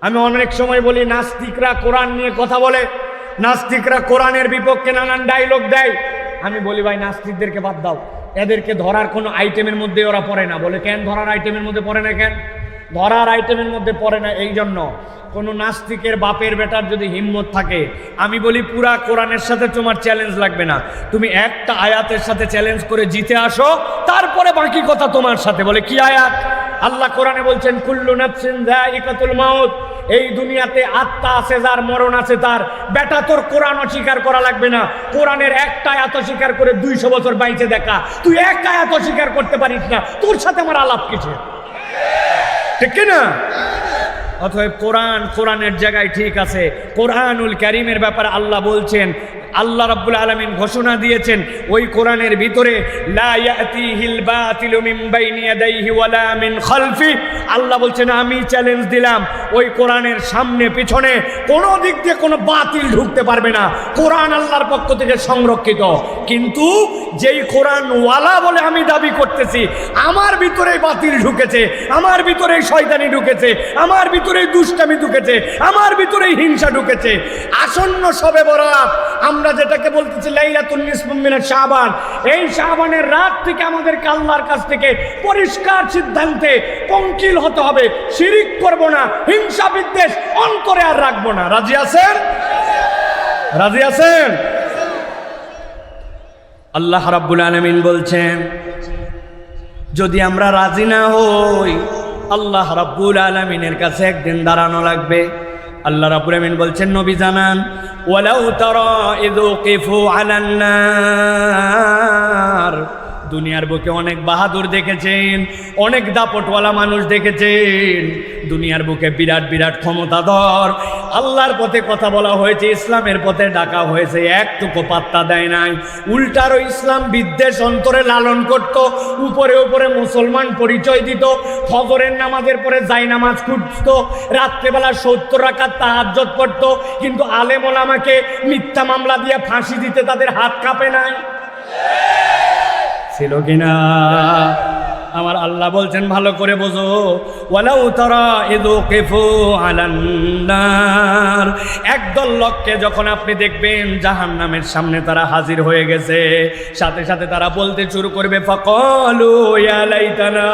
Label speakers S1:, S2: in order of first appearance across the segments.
S1: আমি অনেক সময় বলি নাস্তিকরা কোরআন নিয়ে কথা বলে, নাস্তিকরা কোরআনের বিপক্ষে নানান ডায়লগ দেয়। আমি বলি ভাই নাস্তিকদেরকে বাদ দাও, এদেরকে ধরার কোনো আইটেমের মধ্যে ওরা পড়ে না। বলে কেন ধরার আইটেমের মধ্যে পড়ে না? কেন ধরার আইটেমের মধ্যে পড়ে না? এই জন্য কোনো নাস্তিকের বাপের বেটার যদি হিম্মত থাকে, আমি বলি পুরা কোরআনের সাথে তোমার চ্যালেঞ্জ লাগবে না, তুমি একটা আয়াতের সাথে চ্যালেঞ্জ করে জিতে আসো, তারপরে বাকি কথা তোমার সাথে। বলে কি আয়াত? আল্লাহ কোরআনে বলছেন কুল্লু নাফসিন যায়িকাতুল মাউত, এই দুনিয়াতে আত্মা আছে যার, মরণ আছে তার। বেটা তোর কোরআন অস্বীকার করা লাগবে না, কোরআনের একটা আয়াত অস্বীকার করে 200 বছর বাইচে দেখা। তুই এক আয়াত অস্বীকার করতে পারিস না, তোর সাথে আমার আলাপ কিছু, ঠিক না? অতএব কোরআনের জায়গায় ঠিক আছে। কোরআনুল কারীমের ব্যাপারে আল্লাহ বলছেন, আল্লাহ রাব্বুল আলামিন ঘোষণা দিয়েছেন ওই কোরআনের ভিতরে লা ইয়াতিহিল বাতিলু মিন বাইনি ইয়াদাইহি ওয়ালা মিন খালফি। আল্লাহ বলছেন আমি চ্যালেঞ্জ দিলাম ওই কোরআনের সামনে পিছনে কোনো দিক দিয়ে কোনো বাতিল ঢুকতে পারবে না। কোরআন আল্লাহর পক্ষ থেকে সংরক্ষিত। কিন্তু যেই কোরআন ওয়ালা বলে আমি দাবি করতেছি, আমার ভিতরেই বাতিল ঢুকেছে, আমার ভিতরেই শয়তানি ঢুকেছে, আমার ভিতরেই দুষ্টামি ঢুকেছে, আমার ভিতরেই হিংসা ঢুকেছে। আসন্ন শবে বরাত আমরা যেটাকে বলতেছি লাইলাতুন নিসফু মিনাশ শাবান, এই শাবানের রাত থেকে আমাদেরকে আল্লাহর কাছ থেকে পরিষ্কার সিদ্ধান্তে পঙ্কিল হতে হবে। শিরিক করব না, হিংসা বিদ্বেষ অন্তরে আর রাখবো না। রাজি আছেন? রাজি আছেন? আল্লাহ রাব্বুল আলামিন বলছেন যদি আমরা রাজি না হই, আল্লাহ রাব্বুল আলামিনের কাছে একদিন দাঁড়ানো লাগবে। আল্লাহ রাব্বুল আলামিন বলছেন নবী জানান, ওয়ালাউ তারা ইয উকিফু আলান নার, দুনিয়ার বুকে অনেক বাহাদুর দেখেছেন, অনেক দাপটওয়ালা মানুষ দেখেছেন, দুনিয়ার বুকে বিরাট বিরাট ক্ষমতাধর, আল্লাহর পথে কথা বলা হয়েছে, ইসলামের পথে ডাকা হয়েছে, একটুকু পাত্তা দেয় নাই। উল্টারও ইসলাম বিদ্বেষ অন্তরে লালন করত, উপরে উপরে মুসলমান পরিচয় দিত, ফজরের নামাজের পরে জায়নামাজ খুঁজত, রাত্রেবেলা 70 রাকাত তাহাজ্জুদ পড়ত, কিন্তু আলেম ওলামাকে মিথ্যা মামলা দিয়ে ফাঁসি দিতে তাদের হাত কাঁপে নাই। ছিল কিনা? আমার আল্লাহ বলছেন ভালো করে বোঝো, ওয়ালাউ তারা ইয উকিফু আলান নার, একদল লোককে যখন আপনি দেখবেন জাহান্নামের সামনে তারা হাজির হয়ে গেছে, সাথে সাথে তারা বলতে শুরু করবে ফাকালু ইয়া লাইতানা,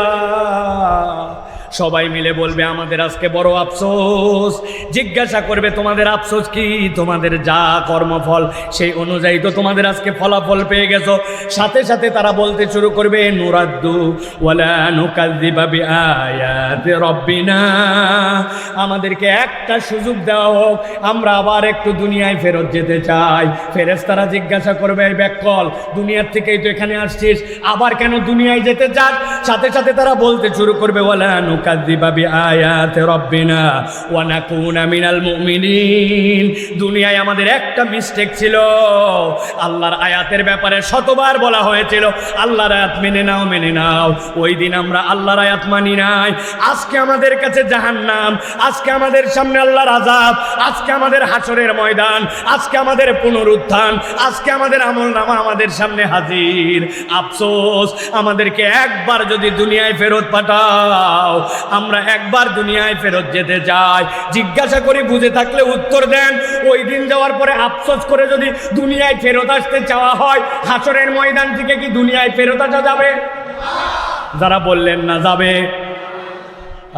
S1: সবাই মিলে বলবে আমাদের আজকে বড় আফসোস। জিজ্ঞাসা করবে তোমাদের আফসোস কি? তোমাদের যা কর্মফল সেই অনুযায়ী তো তোমাদের আজকে ফলাফল পেয়ে গেছো। সাথে সাথে তারা বলতে শুরু করবে নুরাদ্দু ওয়ালা নুকাযযিবা বিআয়াতি রাব্বিনা, আমাদেরকে একটা সুযোগ দেওয়া হোক, আমরা আবার একটু দুনিয়ায় ফেরত যেতে চাই। ফেরেশতারা জিজ্ঞাসা করবে এই ব্যাককল, দুনিয়ার থেকেই তো এখানে আসছিস, আবার কেন দুনিয়ায় যেতে চাস? সাথে সাথে তারা বলতে শুরু করবে ওয়ালা নুকাযযিবা বিআয়াতি রাব্বিনা ওয়া নাকুনা মিনাল মুমিনিন, দুনিয়ায় আমাদের একটা মিস্টেক ছিল, আল্লাহর আয়াতের ব্যাপারে শতবার বলা হয়েছিল আল্লাহর আয়াত মেনে নাও, মেনে নাও, ওই দিন আমরা আল্লাহর আয়াত মানি নাই। আজকে আমাদের কাছে জাহান্নাম, আজকে আমাদের সামনে আল্লাহর আযাব, আজকে আমাদের হাসরের ময়দান, আজকে আমাদের পুনরুত্থান, আজকে আমাদের আমলনামা আমাদের সামনে হাজির। আফসোস, আমাদেরকে একবার যদি দুনিয়ায় ফেরত পাঠাও, আমরা একবার দুনিয়ায় ফেরত যেতে চাই। জিজ্ঞাসা করি বুঝে থাকলে উত্তর দেন, ওই দিন যাওয়ার পরে আফসোস করে যদি দুনিয়ায় ফেরত আসতে চাওয়া হয়, হাসরের ময়দান থেকে কি দুনিয়ায় ফেরত আসা যাবে? যারা বললেন না যাবে,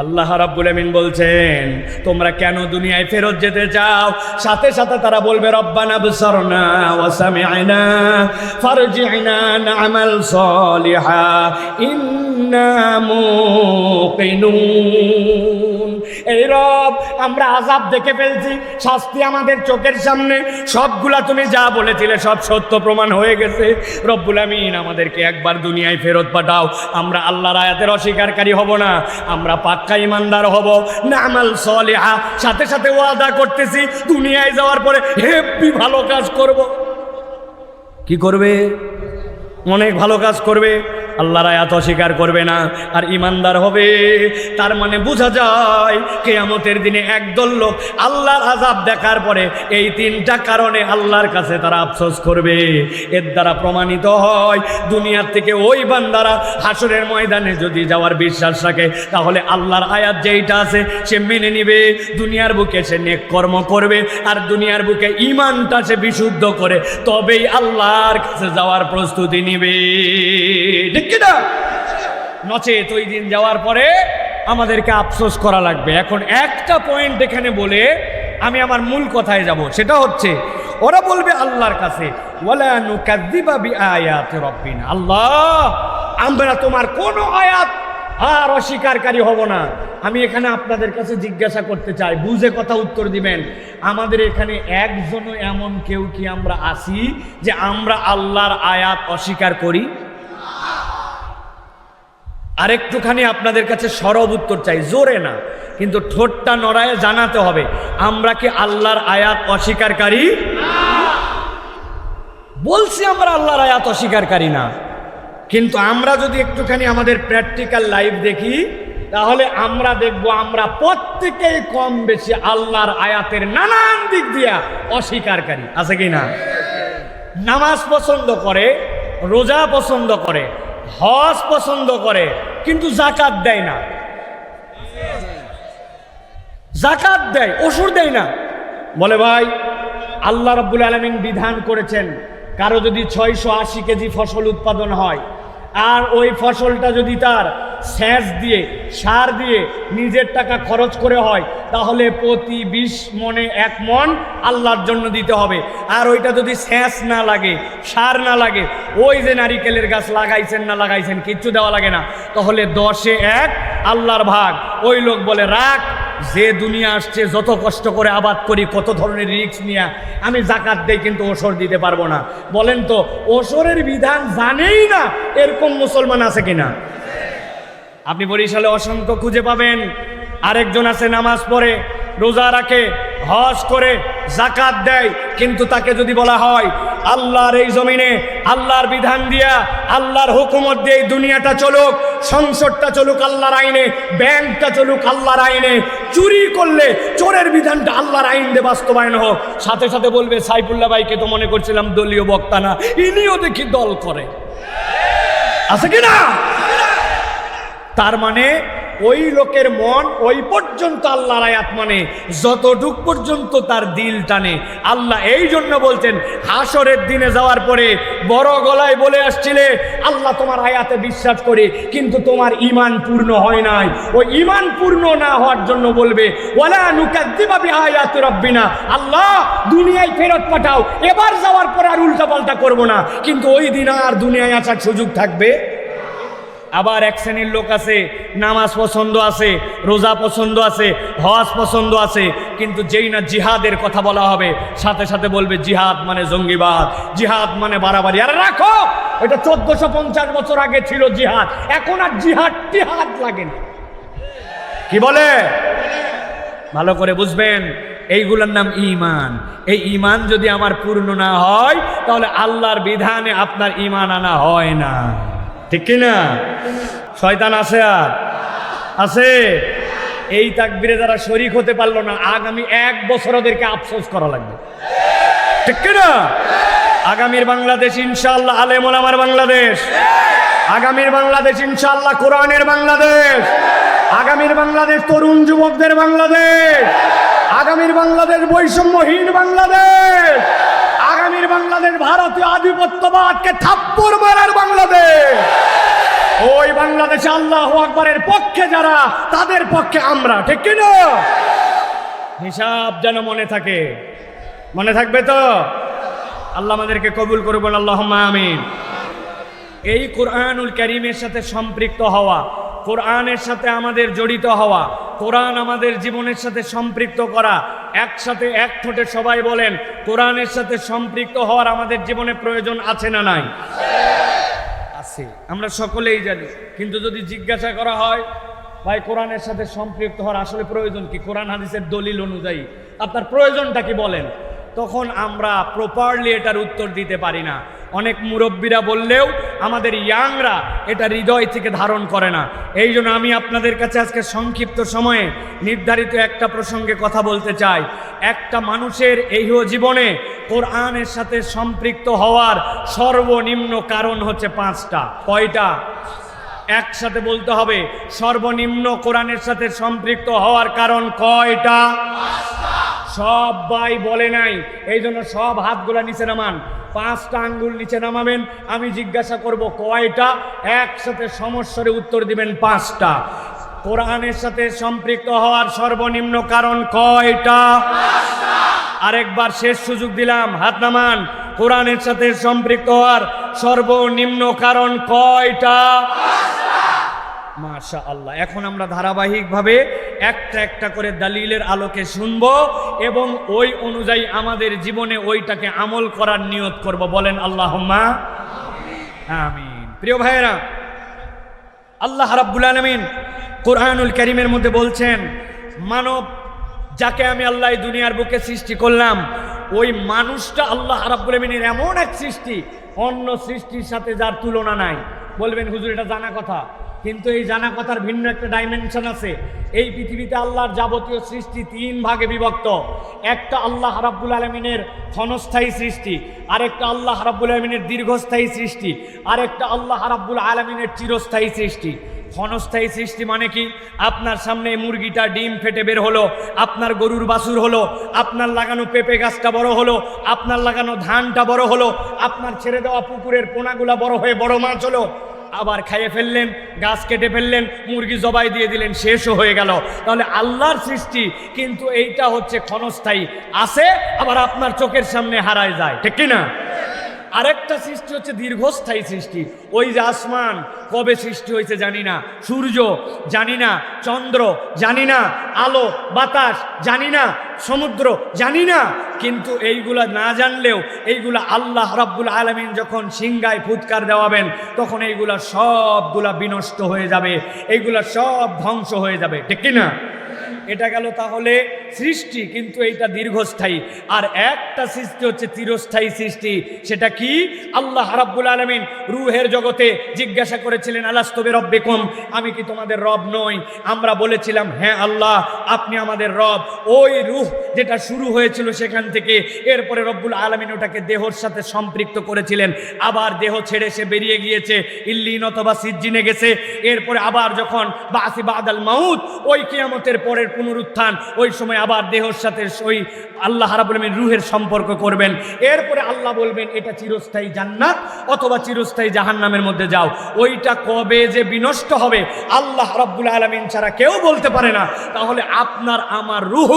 S1: আল্লাহ রাব্বুল আমিন বলছেন তোমরা কেন দুনিয়ায় ফেরত যেতে চাও? সাথে সাথে তারা বলবে রব্বানা বসরনা ওয়া সামি'না ফারজি'না না'মাল সালিহা ইন্না মুকিনুন। এই রব, আমরা আযাব দেখে ফেলছি, শাস্তি আমাদের চোখের সামনে, সবগুলা তুমি যা বলেছিলে সব সত্য প্রমাণ হয়ে গেছে। রব্বুল আমিন আমাদেরকে একবার দুনিয়ায় ফেরত পাঠাও, আমরা আল্লাহর আয়াতের অস্বীকারী হব না, আমরা পাক্কা ইমানদার হব, না'মাল সালিহা। সাথে সাথে ওয়াদা করতেছি দুনিয়ায় যাওয়ার পরে হেব্বি ভালো কাজ করব। কি করবে? অনেক ভালো কাজ করবে। আল্লাহর আয়াত অস্বীকার করবে না আর ইমানদার হবে। তার মানে বোঝা যায় কিয়ামতের দিনে একদল লোক আল্লাহর আযাব দেখার পরে এই তিনটা কারণে আল্লাহর কাছে তারা আফসোস করবে। এর দ্বারা প্রমাণিত হয় দুনিয়ার থেকে ওই বান্দারা হাসরের ময়দানে যদি যাওয়ার বিশ্বাস রাখে তাহলে আল্লাহর আয়াত যেইটা আছে সে মেনে নিবে, দুনিয়ার বুকে সে নেক কর্ম করবে আর দুনিয়ার বুকে ঈমানটা সে বিশুদ্ধ করে তবেই আল্লাহর কাছে যাওয়ার প্রস্তুতি নিবে, ঠিক কি না? নচেত ওই দিন যাওয়ার পরে আমাদেরকে আফসোস করা লাগবে। এখন একটা পয়েন্ট এখানে বলে আমি আমার মূল কথায় যাব, সেটা হচ্ছে ওরা বলবে আল্লাহর কাছে ওয়ালা নুকাযযিবা বিআয়াতি রাব্বিনা, আল্লাহ আমরা তোমার কোনো আয়াত আর অস্বীকারী হব না। আমি এখানে আপনাদের কাছে জিজ্ঞাসা করতে চাই, বুঝে কথা উত্তর দিবেন। আমাদের এখানে একজনও এমন কেউ কি আমরা আছি যে আমরা আল্লাহর আয়াত অস্বীকার করি? আরেকটুখানি আপনাদের কাছে সরব উত্তর চাই, জোরে না কিন্তু ঠোঁটটা নড়ায় জানাতে হবে, আমরা কি আল্লাহর আয়াত অস্বীকারী? বলছি আমরা আল্লাহর আয়াত অস্বীকারী না, কিন্তু আমরা যদি একটুখানি আমাদের প্র্যাকটিক্যাল লাইফ দেখি তাহলে আমরা দেখব আমরা প্রত্যেকেই কম বেশি আল্লাহর আয়াতের নানান দিক দিয়া অস্বীকারী, আছে কি না? নামাজ পছন্দ করে, রোজা পছন্দ করে, হজ পছন্দ করে, কিন্তু যাকাত দেয় না। যাকাত দেয়, ওষুধ দেয় না। বলে ভাই আল্লাহ রাব্বুল আলামিন বিধান করেছেন কারো যদি 680 কেজি ফসল উৎপাদন হয় আর ওই ফসলটা যদি তার সেচ দিয়ে সার দিয়ে নিজের টাকা খরচ করে হয় তাহলে প্রতি 20 মনে 1 মণ আল্লাহর জন্য দিতে হবে। আর ওইটা যদি সেচ না লাগে, সার না লাগে, ওই যে নারিকেলের গাছ লাগাইছেন না লাগাইছেন কিচ্ছু দেওয়া লাগে না, তাহলে 10-এ 1 আল্লাহর ভাগ। ওই লোক বলে রাখ, যে দুনিয়া আসছে যত কষ্ট করে আবাদ করি, কত ধরনের রিস্ক নিয়ে আমি যাকাত দেই কিন্তু ওসর দিতে পারবো না। বলেন তো ওসরের বিধান জানেই না এরকম মুসলমান আছে কিনা? আপনি বরিশালে অসংখ্য খুঁজে পাবেন। আরেকজন আছে নামাজ পড়ে, রোজা রাখে, হজ করে, যাকাত দেয়, কিন্তু তাকে যদি বলা হয় আল্লাহর এই জমিনে আল্লাহর বিধান দিয়া আল্লাহর হুকুমত দিয়ে দুনিয়াটা চলুক, সংসদটা চলুক আল্লাহর আইনে, ব্যাংকটা চলুক আল্লাহর আইনে, চুরি করলে চোরের বিধানটা আল্লাহর আইন দিয়ে বাস্তবায়ন হোক, সাথে সাথে বলবে সাইফুল্লাহ ভাইকে তো মনে করছিলাম দলীয় বক্তা না, ইনিও দেখি দল করে, আছে কিনা? তার মানে ওই লোকের মন ওই পর্যন্ত আল্লাহর আয়াত মানে যতটুক পর্যন্ত তার দিল টানে। আল্লাহ এই জন্য বলছেন হাসরের দিনে যাওয়ার পরে বড় গলায় বলে আসছিলে আল্লাহ তোমার আয়াতে বিশ্বাস করে কিন্তু তোমার ঈমান পূর্ণ হয় নাই। ওই ঈমান পূর্ণ না হওয়ার জন্য বলবে ওয়ালা নুকাযযিবা বিআয়াতি রাব্বিনা, আল্লাহ দুনিয়ায় ফেরত পাঠাও, এবার যাওয়ার পর আর উল্টাপাল্টা করব না। কিন্তু ওই দিন আর দুনিয়ায় আসার সুযোগ থাকবে। আবার এক শ্রেণীর লোক আছে নামাজ পছন্দ আছে, রোজা পছন্দ আছে, হজ পছন্দ আছে, কিন্তু যেই না জিহাদের কথা বলা হবে সাথে সাথে বলবে জিহাদ মানে জঙ্গিবাদ, জিহাদ মানে বাড়াবাড়ি। আরে রাখো, এটা 1450 বছর আগে ছিল জিহাদ, এখন আর জিহাদ টিহাদ লাগে না। কি বলে ভালো করে বুঝবেন, এইগুলোর নাম ঈমান। এই ঈমান যদি আমার পূর্ণ না হয় তাহলে আল্লাহর বিধানে আপনার ঈমান আনা হয় না, ঠিক কিনা? শয়তান আছে আর আছে। এই তাকবীরে যারা শরীক হতে পারলো না আগামী 1 বছর ওদেরকে আফসোস করা লাগবে, ঠিক কিনা? আগামীর বাংলাদেশ ইনশাআল্লাহ আলেম ওলামার বাংলাদেশ, আগামীর বাংলাদেশ ইনশাআল্লাহ কোরআনের বাংলাদেশ, আগামীর বাংলাদেশ তরুণ যুবকদের বাংলাদেশ, আগামীর বাংলাদেশ বৈষম্যহীন বাংলাদেশ, আগামীর বাংলাদেশ ভারতীয় আধিপত্যবাদকে থাপ্পড় মারার বাংলাদেশ। ওই বাংলাদেশে আল্লাহু আকবারের পক্ষে যারা, তাদের পক্ষে আমরা, ঠিক কিনা? হিসাব যেন মনে থাকে, মনে থাকবে তো? আল্লাহ আমাদেরকে কবুল করবেন, আল্লাহুম্মা আমিন। এই কোরআনুল কারীমের সাথে সম্পৃক্ত হওয়া, কোরআনের সাথে আমাদের জড়িত হওয়া, কোরআন আমাদের জীবনের সাথে সম্পৃক্ত করা, একসাথে এক ঠোঁটে সবাই বলেন কোরআনের সাথে সম্পৃক্ত হওয়ার আমাদের জীবনে প্রয়োজন আছে না নাই? আছে, আমরা সকলেই জানি। কিন্তু যদি জিজ্ঞাসা করা হয় ভাই কোরআনের সাথে সম্পৃক্ত হওয়ার আসলে প্রয়োজন কি, কোরআন হাদিসের দলিল অনুযায়ী আপনার প্রয়োজনটা কি বলেন, তখন আমরা প্রপারলি এটার উত্তর দিতে পারি না। অনেক মুরব্বীরা বললেও আমাদের ইয়াংরা এটা হৃদয় থেকে ধারণ করে না। এই জন্য আমি আপনাদের কাছে আজকে সংক্ষিপ্ত সময়ে নির্ধারিত একটা প্রসঙ্গে কথা বলতে চাই। একটা মানুষের এই জীবনে কোরআনের সাথে সম্পৃক্ত হওয়ার সর্বনিম্ন কারণ হচ্ছে 5টা। কয়টা? একসাথে বলতে হবে, সর্বনিম্ন কোরআনের সাথে সম্পৃক্ত হওয়ার কারণ কয়টা? সবাই বলে নাই, এই জন্য সব হাতগুলা নিচে নামান, 5টা আঙ্গুল নিচে নামাবেন। আমি জিজ্ঞাসা করব কয়টা, একসাথে সমস্যারে উত্তর দিবেন 5টা। কোরআনের সাথে সম্পৃক্ত হওয়ার সর্বনিম্ন কারণ কয়টা? আরেকবার শেষ সুযোগ দিলাম, হাত নামান। কোরআনের সাথে সম্পৃক্ত হওয়ার সর্বনিম্ন কারণ কয়টা? মাশাআল্লাহ। এখন আমরা ধারাবাহিকভাবে একটা একটা করে দলিলের আলোকে শুনব এবং ওই অনুযায়ী আমাদের জীবনে ওইটাকে আমল করার নিয়ত করব। বলেন আল্লাহুম্মা আমিন। প্রিয় ভাইয়েরা, আল্লাহ রাব্বুল আলামিন কোরআনুল কারীমের মধ্যে বলছেন, মানব যাকে আমি আল্লাহ দুনিয়ার বুকে সৃষ্টি করলাম, ওই মানুষটা আল্লাহ রাব্বুল আলামিনের এমন এক সৃষ্টি, অন্য সৃষ্টির সাথে যার তুলনা নাই। বলবেন হুজুর এটা জানা কথা, কিন্তু এই জানা কথার ভিন্ন একটা ডাইমেনশন আছে। এই পৃথিবীতে আল্লাহর যাবতীয় সৃষ্টি 3 ভাগে বিভক্ত। একটা আল্লাহ রাব্বুল আলামিনের ক্ষণস্থায়ী সৃষ্টি, আরেকটা আল্লাহ রাব্বুল আলামিনের দীর্ঘস্থায়ী সৃষ্টি, আরেকটা আল্লাহ রাব্বুল আলামিনের চিরস্থায়ী সৃষ্টি। ক্ষণস্থায়ী সৃষ্টি মানে কি? আপনার সামনে মুরগিটা ডিম ফেটে বের হলো, আপনার গরুর বাছুর হলো, আপনার লাগানো পেঁপে গাছটা বড় হলো, আপনার লাগানো ধানটা বড় হলো, আপনার ছেড়ে দেওয়া পুকুরের পোনাগুলা বড় হয়ে বড় মাছ হলো, আবার খাইয়ে ফেললেন, গাছ কেটে ফেললেন, মুরগি জবাই দিয়ে দিলেন, শেষও হয়ে গেল। তাহলে আল্লাহর সৃষ্টি কিন্তু এইটা হচ্ছে ক্ষণস্থায়ী, আছে আবার আপনার চোখের সামনে হারায় যায়, ঠিক কিনা? আরেকটা সৃষ্টি হচ্ছে দীর্ঘস্থায়ী সৃষ্টি। ওই যে আসমান কবে সৃষ্টি হয়েছে জানি না, সূর্য জানি না, চন্দ্র জানি না, আলো বাতাস জানি না, সমুদ্র জানি না, কিন্তু এইগুলা না জানলেও এইগুলা আল্লাহ রাব্বুল আলামিন যখন সিংহায় ফুৎকার দেওয়াবেন তখন এইগুলা সবগুলা বিনষ্ট হয়ে যাবে, এইগুলা সব ধ্বংস হয়ে যাবে, ঠিক কিনা? এটা গেল তাহলে সৃষ্টি, কিন্তু এইটা দীর্ঘস্থায়ী। আর একটা সৃষ্টি হচ্ছে চিরস্থায়ী সৃষ্টি। সেটা কি? আল্লাহ রাব্বুল আলামিন রূহের জগতে জিজ্ঞাসা করেছিলেন, আলাস্তু বিরাব্বিকুম, আমি কি তোমাদের রব নই? আমরা বলেছিলাম হ্যাঁ আল্লাহ আপনি আমাদের রব। ওই রূহ যেটা শুরু হয়েছিল সেখান থেকে এরপরে রব্বুল আলামিন ওটাকে দেহর সাথে সম্পৃক্ত করেছিলেন, আবার দেহ ছেড়ে সে বেরিয়ে গিয়েছে, ইল্লিন অথবা সিজ্জিনে গেছে। এরপরে আবার যখন বাসি বাদাল মাউত, ওই কিয়ামতের পরের পুনরুত্থান, ওই সময় আবার দেহর সাথে ওই আল্লাহ রাব্বুল আলামিন রূহের সম্পর্ক করবেন। এরপরে আল্লাহ বলবেন এটা চিরস্থায়ী জান্নাত অথবা চিরস্থায়ী জাহান্নামের মধ্যে যাও। ওইটা কবে যে বিনষ্ট হবে আল্লাহ রাব্বুল আলামিন ছাড়া কেউ বলতে পারে না। তাহলে আপনার আমার রূহ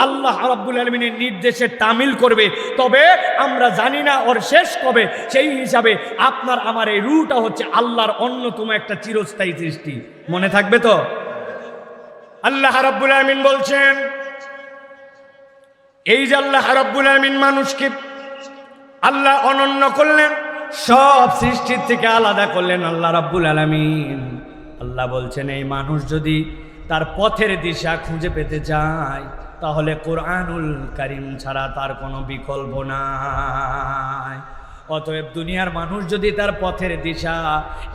S1: আল্লাহ রাব্বুল আলামিনের নির্দেশে তামিল করবে, তবে আমরা জানি না ওর শেষ কবে। সেই হিসাবে আপনার আমার এই রূহটা হচ্ছে আল্লাহর অন্যতম একটা চিরস্থায়ী সৃষ্টি। মনে থাকবে তো? আল্লাহ রাব্বুল আলামিন বলছেন, এই যে আল্লাহ রাব্বুল আলামিন মানুষকে আল্লাহ অনন্য করলেন, সব সৃষ্টির থেকে আলাদা করলেন আল্লাহ রাব্বুল আলামিন। আল্লাহ বলছেন এই মানুষ যদি তার পথের দিশা খুঁজে পেতে চায় তাহলে কোরআনুল কারীম ছাড়া তার কোনো বিকল্প নাই। অতএব দুনিয়ার মানুষ যদি তার পথের দিশা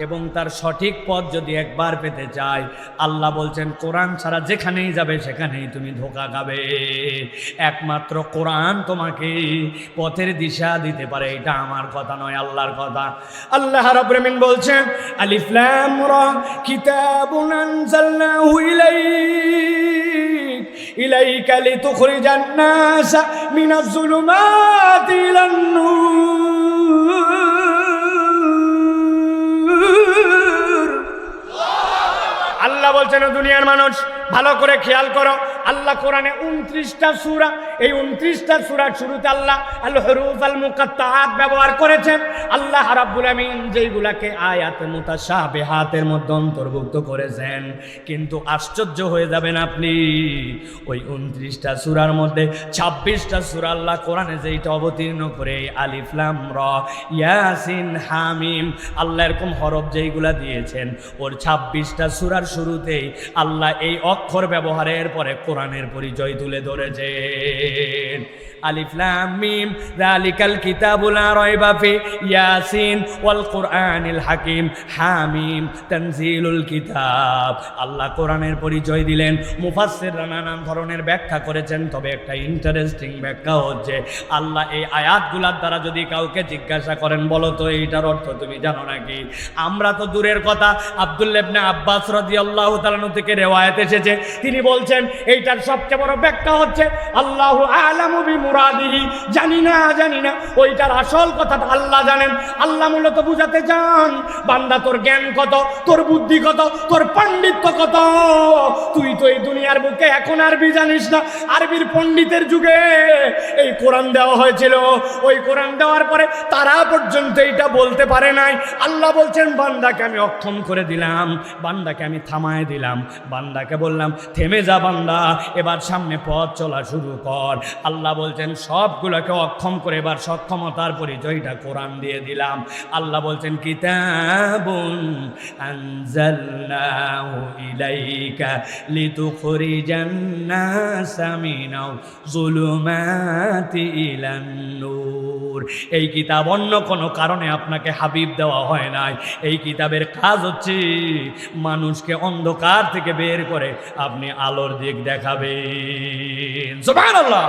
S1: এবং তার সঠিক পথ যদি একবার পেতে চায়, আল্লাহ বলছেন কোরআন ছাড়া যেখানেই যাবে সেখানেই তুমি ধোঁকা খাবে। একমাত্র কোরআন তোমাকে পথের দিশা দিতে পারে। এটা আমার কথা নয়, আল্লাহর কথা। আল্লাহ রাব্বুল আলামিন বলছেন, আলিফ লাম রা কিতাবুন আনজালনাহু ইলাইকা লিতুখরিজান নাসা মিনাজ যুলুমাতি ইলান নূর। আল্লাহ বলছেন দুনিয়ার মানুষ ভালো করে খেয়াল করো, আল্লাহ কোরআনে 29টা সূরা, এই 29টা সূরার শুরুতে আল্লাহ আল হুরুফ আল মুকাত্তাআত ব্যবহার করেছেন। আল্লাহ রাব্বুল আলামিন যেইগুলাকে আয়াতে মুতাশাবিহাতের মধ্যে অন্তর্ভুক্ত করেছেন, কিন্তু আশ্চর্য হয়ে যাবেন আপনি, ওই 29টা সূরার মধ্যে 26টা সূরা আল্লাহ কোরআনে যেইটা অবতীর্ণ করে আলিফ লাম রা ইয়াসিন হামিম, আল্লাহ এরকম হরফ যেইগুলা দিয়েছেন, ওর 26টা সূরার শুরুতেই আল্লাহ এই অক্ষর ব্যবহারের পরে কোরআন কোরআনের পরিচয় তুলে ধরেছেন। আলিফ লাম মিম যালিকাল কিতাবুল লা রাইবা ফি ইয়াসিন ওয়াল কুরআনিল হাকিম হামিম তানজিলুল কিতাব। আল্লাহ কোরআনের পরিচয় দিলেন, মুফাসসিররা নানান ধরনের ব্যাখ্যা করেছেন, তবে একটা ইন্টারেস্টিং ব্যাখ্যা হচ্ছে আল্লাহ এই আয়াতগুলোর দ্বারা যদি কাউকে জিজ্ঞাসা করেন বলো তো এইটার অর্থ তুমি জানো নাকি, আমরা তো দূরের কথা, আব্দুল্লাহ ইবনে আব্বাস রাদিয়াল্লাহু তাআলা থেকে রিওয়ায়াত এসেছে, তিনি বলছেন এইটার সবচেয়ে বড় ব্যাখ্যা হচ্ছে আল্লাহু আ'লামু বিমুরাদিহি, জানি না ওইটার আসল কথাটা আল্লাহ জানেন। আল্লাহ মূলত বুঝাতে চান বান্দা তোর জ্ঞান কত, তোর বুদ্ধি কত, তোর পাণ্ডিত্য কত, তুই তো এই দুনিয়ার বুকে এখন আরবি জানিস না, আরবির পণ্ডিতের যুগে এই কোরআন দেওয়া হয়েছিল, ওই কোরআন দেওয়ার পরে তারা পর্যন্ত এইটা বলতে পারে নাই। আল্লাহ বলছেন বান্দাকে আমি অক্ষম করে দিলাম, বান্দাকে আমি থামায় দিলাম, বান্দাকে বললাম থেমে যা বান্দা, এবার সামনে পথ চলা শুরু কর। আল্লাহ বলছেন সবগুলোকে অক্ষম করে এবার সক্ষমতার পরিচয়টা কোরআন দিয়ে দিলাম। আল্লাহ বলছেন কিতাবুন আনজালনাহু ইলাইকা লিতুখরিজান নাসা মিনাজ যুলুমাতি ইলান নূর। এই কিতাব অন্য কোনো কারণে আপনাকে হাবিব দেওয়া হয় নাই, এই কিতাবের কাজ হচ্ছে মানুষকে অন্ধকার থেকে বের করে আপনি আলোর দিক দেখাবেন। সুবহানাল্লাহ।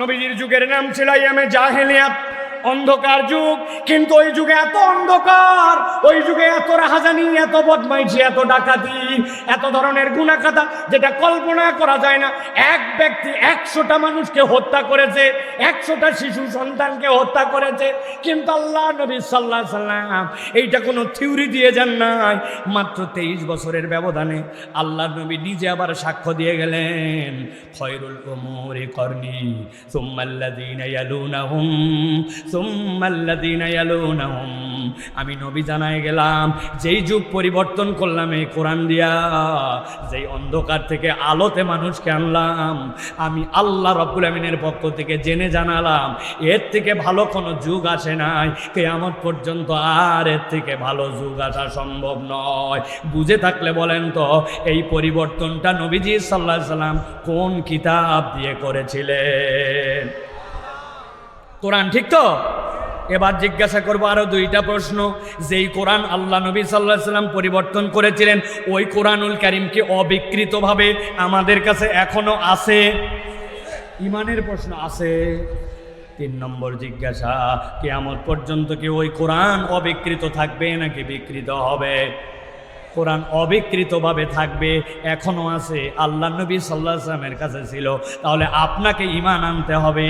S1: নবীজির যুগের নাম ছিল আইয়ামে জাহেলিয়াত, অন্ধকার যুগ, কিন্তু ওই যুগে এত অন্ধকার, ওই যুগে এত রাহাজানি, এত বদমাইশি, এত ডাকাতি, এত ধরনের গুনাহখাতা যেটা কল্পনা করা যায় না। এক ব্যক্তি 100টা মানুষকে হত্যা করেছে, 100টা শিশু সন্তানকে হত্যা করেছে, কিন্তু আল্লাহ নবী সাল্লাল্লাহু আলাইহি সাল্লাম এইটা কোনো থিওরি দিয়ে যান নাই। মাত্র 23 বছরের ব্যবধানে আল্লাহ নবী নিজে আবার সাক্ষ্য দিয়ে গেলেন, খয়রুল উমুরি করনি সুম্মাল্লাযীনা ইয়ালুনাহুম সুম্মাল্লাযীনা ইয়ালুনাহুম। আমি নবী জানায় গেলাম যেই যুগ পরিবর্তন করলাম এই কোরআন দিয়া, যেই অন্ধকার থেকে আলোতে মানুষকে আনলাম, আমি আল্লাহ রাব্বুল আমিনের পক্ষ থেকে জেনে জানালাম এর থেকে ভালো কোনো যুগ আসে নাই, কিয়ামত পর্যন্ত আর এর থেকে ভালো যুগ আসা সম্ভব নয়। বুঝে থাকলে বলেন তো এই পরিবর্তনটা নবীজি সাল্লাল্লাহু আলাইহি সাল্লাম কোন কিতাব দিয়ে করেছিলেন? কোরআন, ঠিক তো? এবার জিজ্ঞাসা করবো আরো 2টা প্রশ্ন। যেই কোরআন আল্লাহ নবী সাল্লাল্লাহু আলাইহি সাল্লাম পরিবর্তন করেছিলেন, ওই কোরআনুল কারীম কি অবিকৃতভাবে আমাদের কাছে এখনো আছে? ইমানের প্রশ্ন আছে। 3 নম্বর জিজ্ঞাসা, কিয়ামত পর্যন্ত কি ওই কোরআন অবিকৃত থাকবে নাকি বিকৃত হবে? কোরআন অবিকৃতভাবে থাকবে, এখনো আছে, আল্লাহ নবী সাল্লাল্লাহু আলাইহি ওয়াসাল্লামের কাছে ছিল। তাহলে আপনাকে ঈমান আনতে হবে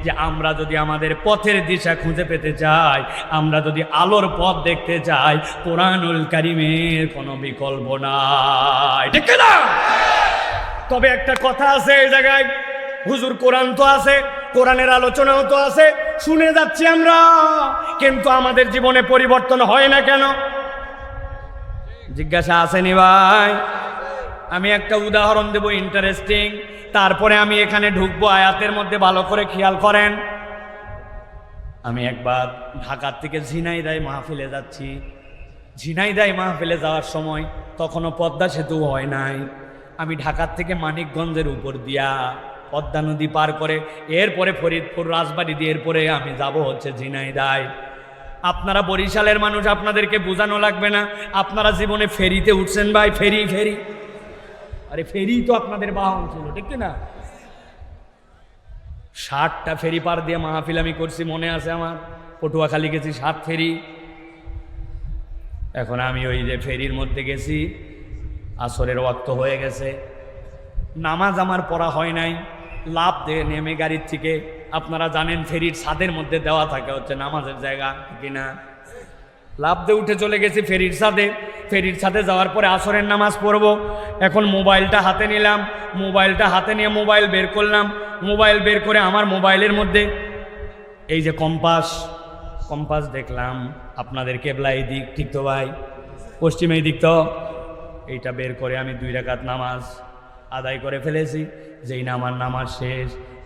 S1: যে আমরা যদি আমাদের পথের দিশা খুঁজে পেতে চাই, আমরা যদি আলোর পথ দেখতে চাই, কোরআনুল কারীমের কোনো বিকল্প নাই, ঠিক না? তবে একটা কথা আছে এই জায়গায়, হুজুর কোরআন তো আছে, কোরআনের আলোচনাও তো আছে, শুনে যাচ্ছি আমরা, কিন্তু আমাদের জীবনে পরিবর্তন হয় না কেন? জিজ্ঞাসা আসেনি ভাই? আমি একটা উদাহরণ দেব ইন্টারেস্টিং, তারপরে আমি এখানে ঢুকবো আয়াতের মধ্যে, ভালো করে খেয়াল করেন। আমি একবার ঢাকার থেকে ঝিনাইদহ মাহফিলে যাচ্ছি। ঝিনাইদহ মাহফিলে যাওয়ার সময় তখনও পদ্মা সেতু হয় নাই। আমি ঢাকার থেকে মানিকগঞ্জের উপর দিয়া পদ্মা নদী পার করে এরপরে ফরিদপুর রাজবাড়ি দিয়ে এরপরে আমি যাব হচ্ছে ঝিনাইদহ। আপনারা বরিশালের মানুষ, আপনাদেরকে বোঝানো লাগবে না, আপনারা জীবনে ফেরিতে উঠছেন ভাই, ফেরি ফেরি, আরে ফেরি তো আপনাদের বাহন ছিল, ঠিক না? 60টা ফেরি পার দিয়ে মাহফিল আমি করছি, মনে আছে আমার। পটুয়াখালী গেছি 7 ফেরি। এখন আমি ওই যে ফেরির মধ্যে গেছি, আসরের ওয়াক্ত হয়ে গেছে, নামাজ আমার পড়া হয় নাই, লাভ দিয়ে নেমে গাড়ির থেকে, আপনারা জানেন ফেরির ছাদের মধ্যে দেওয়া থাকে হচ্ছে নামাজের জায়গা, কিনা? লাভ দিয়ে উঠে চলে গেছি ফেরির ছাদে। ফেরির ছাদে যাওয়ার পরে আসরের নামাজ পড়বো। এখন মোবাইলটা হাতে নিলাম, মোবাইলটা হাতে নিয়ে মোবাইল বের করলাম। মোবাইল বের করে আমার মোবাইলের মধ্যে এই যে কম্পাস দেখলাম, আপনাদের কেবলা এই দিক, ঠিক তো ভাই? পশ্চিম এই দিক তো। এইটা বের করে আমি 2 রাকাত নামাজ আদায় করে ফেলেছি। যেই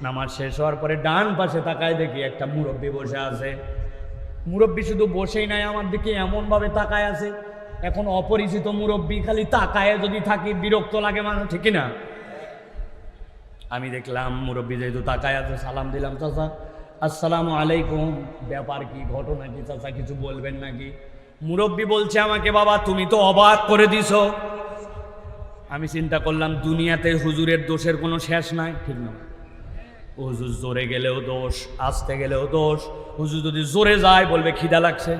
S1: নামাজ শেষ হওয়ার পরে ডান পাশে তাকায় দেখি একটা মুরব্বী বসে আছে। মুরব্বী শুধু বসেই নাই, আমার দিকে এমনভাবে তাকায় আছে, এখন অপরিচিত মুরব্বী, খালি তাকায় যদি থাকি বিরক্ত লাগে মানুষ, ঠিক না? আমি দেখলাম মুরব্বী যেহেতু তাকায় আছে, সালাম দিলাম, চাচা আসসালামু আলাইকুম, ব্যাপার কি, ঘটনা কি চাচা, কিছু বলবেন নাকি? মুরব্বী বলছে আমাকে, বাবা তুমি তো অবাক করে দিছো। আমি চিন্তা করলাম দুনিয়াতে হুজুরের দোষের কোনো শেষ নাই, ঠিক না? হুজুর জোরে গেলেও দোষ, আসতে গেলেও দোষ। হুজুর যদি জোরে যায় বলবে খিদা লাগছে,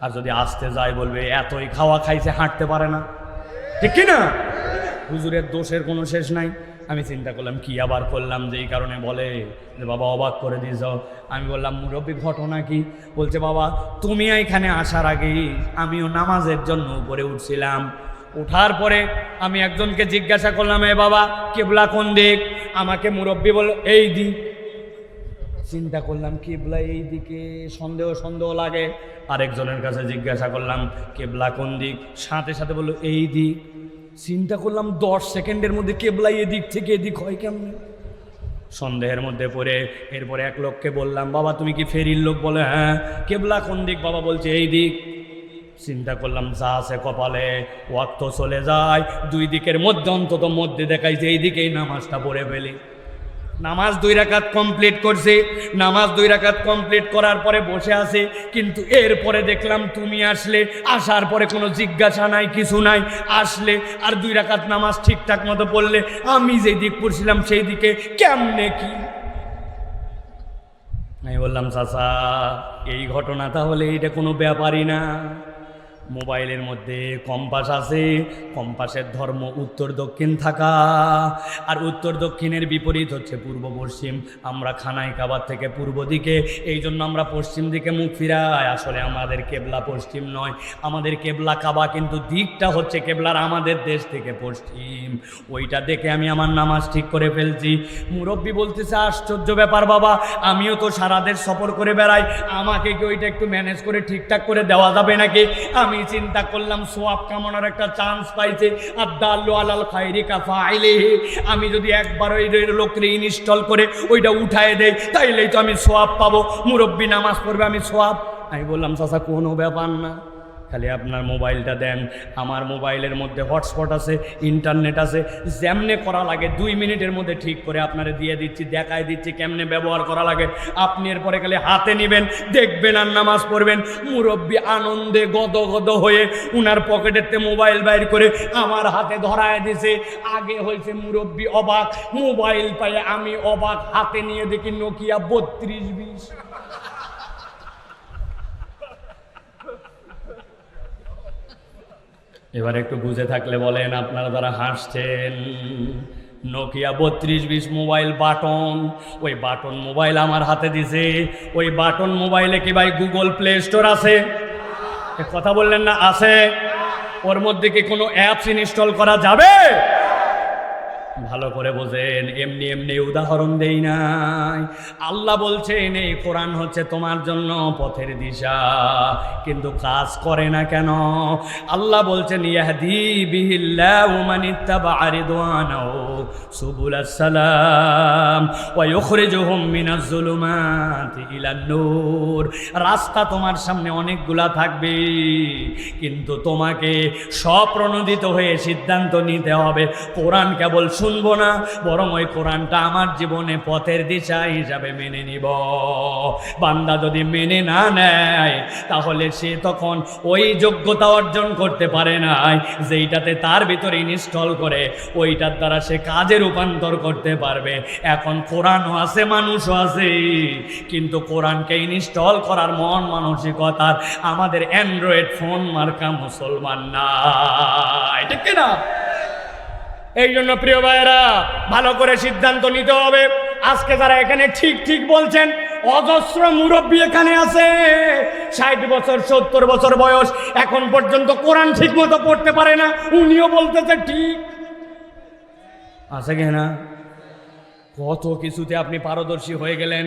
S1: আর যদি আসতে যায় বলবে এতই খাওয়া খাইছে হাঁটতে পারে না, ঠিক কি না? হুজুরের দোষের কোনো শেষ নাই। আমি চিন্তা করলাম কি আবার করলাম যে এই কারণে বলে যে বাবা অবাক করে দিয়েছ। আমি বললাম মুরব্বী ঘটনা কি? বলছে বাবা তুমি এখানে আসার আগেই আমিও নামাজের জন্য উপরে উঠছিলাম, ওঠার পরে আমি একজনকে জিজ্ঞাসা করলাম, এ বাবা কিবলা কোন দিক? আমাকে মুরব্বী বলল এই দিক। চিন্তা করলাম কিবলা এই দিকে, সন্দেহ সন্দেহ লাগে। আরেকজনের কাছে জিজ্ঞাসা করলাম কিবলা কোন দিক, সাথে সাথে বললো এই দিক। চিন্তা করলাম 10 সেকেন্ডের মধ্যে কেবলা এদিক থেকে এদিক হয় কেমন? সন্দেহের মধ্যে পড়ে এরপরে এক লোককে বললাম, বাবা তুমি কি ফেরির লোক? বলে হ্যাঁ। কেবলা কোন দিক? বাবা বলছে এই দিক। চিন্তা করলাম যা আছে কপালে, ওয়াক্ত চলে যায়, 2 দিকের মধ্যে অন্তত মধ্যে দেখাইছে এই দিকেই নামাজটা পড়ে ফেলি। নামাজ 2 রাকাত কমপ্লিট করছি। নামাজ 2 রাকাত কমপ্লিট করার পরে বসে আছি, কিন্তু এরপরে দেখলাম তুমি আসলে। আসার পরে কোনো জিজ্ঞাসা নাই, কিছু নাই, আসলে আর 2 রাকাত নামাজ ঠিকঠাক মতো পড়লে। আমি যেই দিক পড়ছিলাম সেই দিকে কেমনে কি? আমি বললাম চাচা এই ঘটনা তাহলে এটা কোনো ব্যাপারই না। মোবাইলের মধ্যে কম্পাস আছে, কম্পাসের ধর্ম উত্তর দক্ষিণ থাকা, আর উত্তর দক্ষিণের বিপরীত হচ্ছে পূর্ব পশ্চিম। আমরা খানায় কাবার থেকে পূর্ব দিকে, এই জন্য আমরা পশ্চিম দিকে মুখ ফিরাই। আসলে আমাদের কেবলা পশ্চিম নয়, আমাদের কেবলা কাবা, কিন্তু দিকটা হচ্ছে কেবলার আমাদের দেশ থেকে পশ্চিম। ওইটা দেখে আমি আমার নামাজ ঠিক করে ফেলছি। মুরব্বী বলতেছে আশ্চর্য ব্যাপার বাবা, আমিও তো সারা দেশ সফর করে বেড়াই, আমাকে কি ওইটা একটু ম্যানেজ করে ঠিকঠাক করে দেওয়া যাবে নাকি? আমি চিন্তা করলাম সোয়াব কামানোর একটা চান্স পাইছে। আদাল্লু আলাল খায়রি কাফাইলিহি, আমি যদি একবার ওই লোককে ইনস্টল করে ওইটা উঠায় দেই তাইলেই তো আমি সোয়াব পাবো। মুরব্বী নামাজ পড়বে, আমি সোয়াব। আমি বললাম চাচা কোনো ব্যাপার না, খালি আপনার মোবাইলটা দেন। আমার মোবাইলের মধ্যে হটস্পট আছে, ইন্টারনেট আছে, যেমনে করা লাগে 2 মিনিটের মধ্যে ঠিক করে আপনারে দিয়ে দিচ্ছি, দেখায় দিচ্ছি কেমনে ব্যবহার করা লাগে। আপনি এরপরে খালি হাতে নেবেন, দেখবেন আর নামাজ পড়বেন। মুরব্বী আনন্দে গদগদ হয়ে উনার পকেটেতে মোবাইল বাইর করে আমার হাতে ধরায় দিছে। আগে হয়েছে মুরব্বী অবাক, মোবাইল পায়ে আমি অবাক। হাতে নিয়ে দেখি নোকিয়া 3220। এবার একটু বুঝে থাকলে বলেন আপনারা যারা হাসছেন, নোকিয়া 3220 মোবাইল, বাটন। ওই বাটন মোবাইল আমার হাতে দিছে। ওই বাটন মোবাইলে কি ভাই গুগল প্লে স্টোর আছে? কথা বললেন না আছে? ওর মধ্যে কি কোনো অ্যাপস ইনস্টল করা যাবে? ভালো করে বোঝেন, এমনি এমনি উদাহরণ দেই নাই। আল্লাহ বলছেন এই কোরআন হচ্ছে তোমার জন্য পথের দিশা, কিন্তু কাজ করে না কেন? আল্লাহ বলছেন ইয়াহদি বিহিল্লাহু মান ইত্তাবা রিদওয়ানাহু সুবুলাস সালাম ওয়া ইখরিজুহুম মিনাজ যুলুমাতি ইলান নূর। রাস্তা তোমার সামনে অনেকগুলা থাকবে, কিন্তু তোমাকে স্বপ্রণোদিত হয়ে সিদ্ধান্ত নিতে হবে। কোরআন কেবল শুনবো না, বরং ওই কোরআনটা আমার জীবনে পথের দিশা হিসাবে মেনে নিব। বান্দা যদি মেনে না নেয় তাহলে সে তখন ওই যোগ্যতা অর্জন করতে পারে না যেইটাতে তার ভিতরে ইনস্টল করে ওইটার দ্বারা সে কাজে রূপান্তর করতে পারবে। এখন কোরআনও আছে, মানুষও আছে, কিন্তু কোরআনকে ইনস্টল করার মন মানসিকতার আমাদের অ্যান্ড্রয়েড ফোন মার্কা মুসলমান নাই, ঠিক না? এই জন্য প্রিয় ভাইয়েরা ভালো করে সিদ্ধান্ত নিতে হবে। আজকে যারা এখানে ঠিক ঠিক বলছেন, অজস্র মুরব্বী এখানে আছে, 60 বছর 70 বছর বয়স, এখন পর্যন্ত কোরআন ঠিক মতো পড়তে পারে না। উনিও বলতেছে ঠিক আছে কিনা? কত কিছুতে আপনি পারদর্শী হয়ে গেলেন,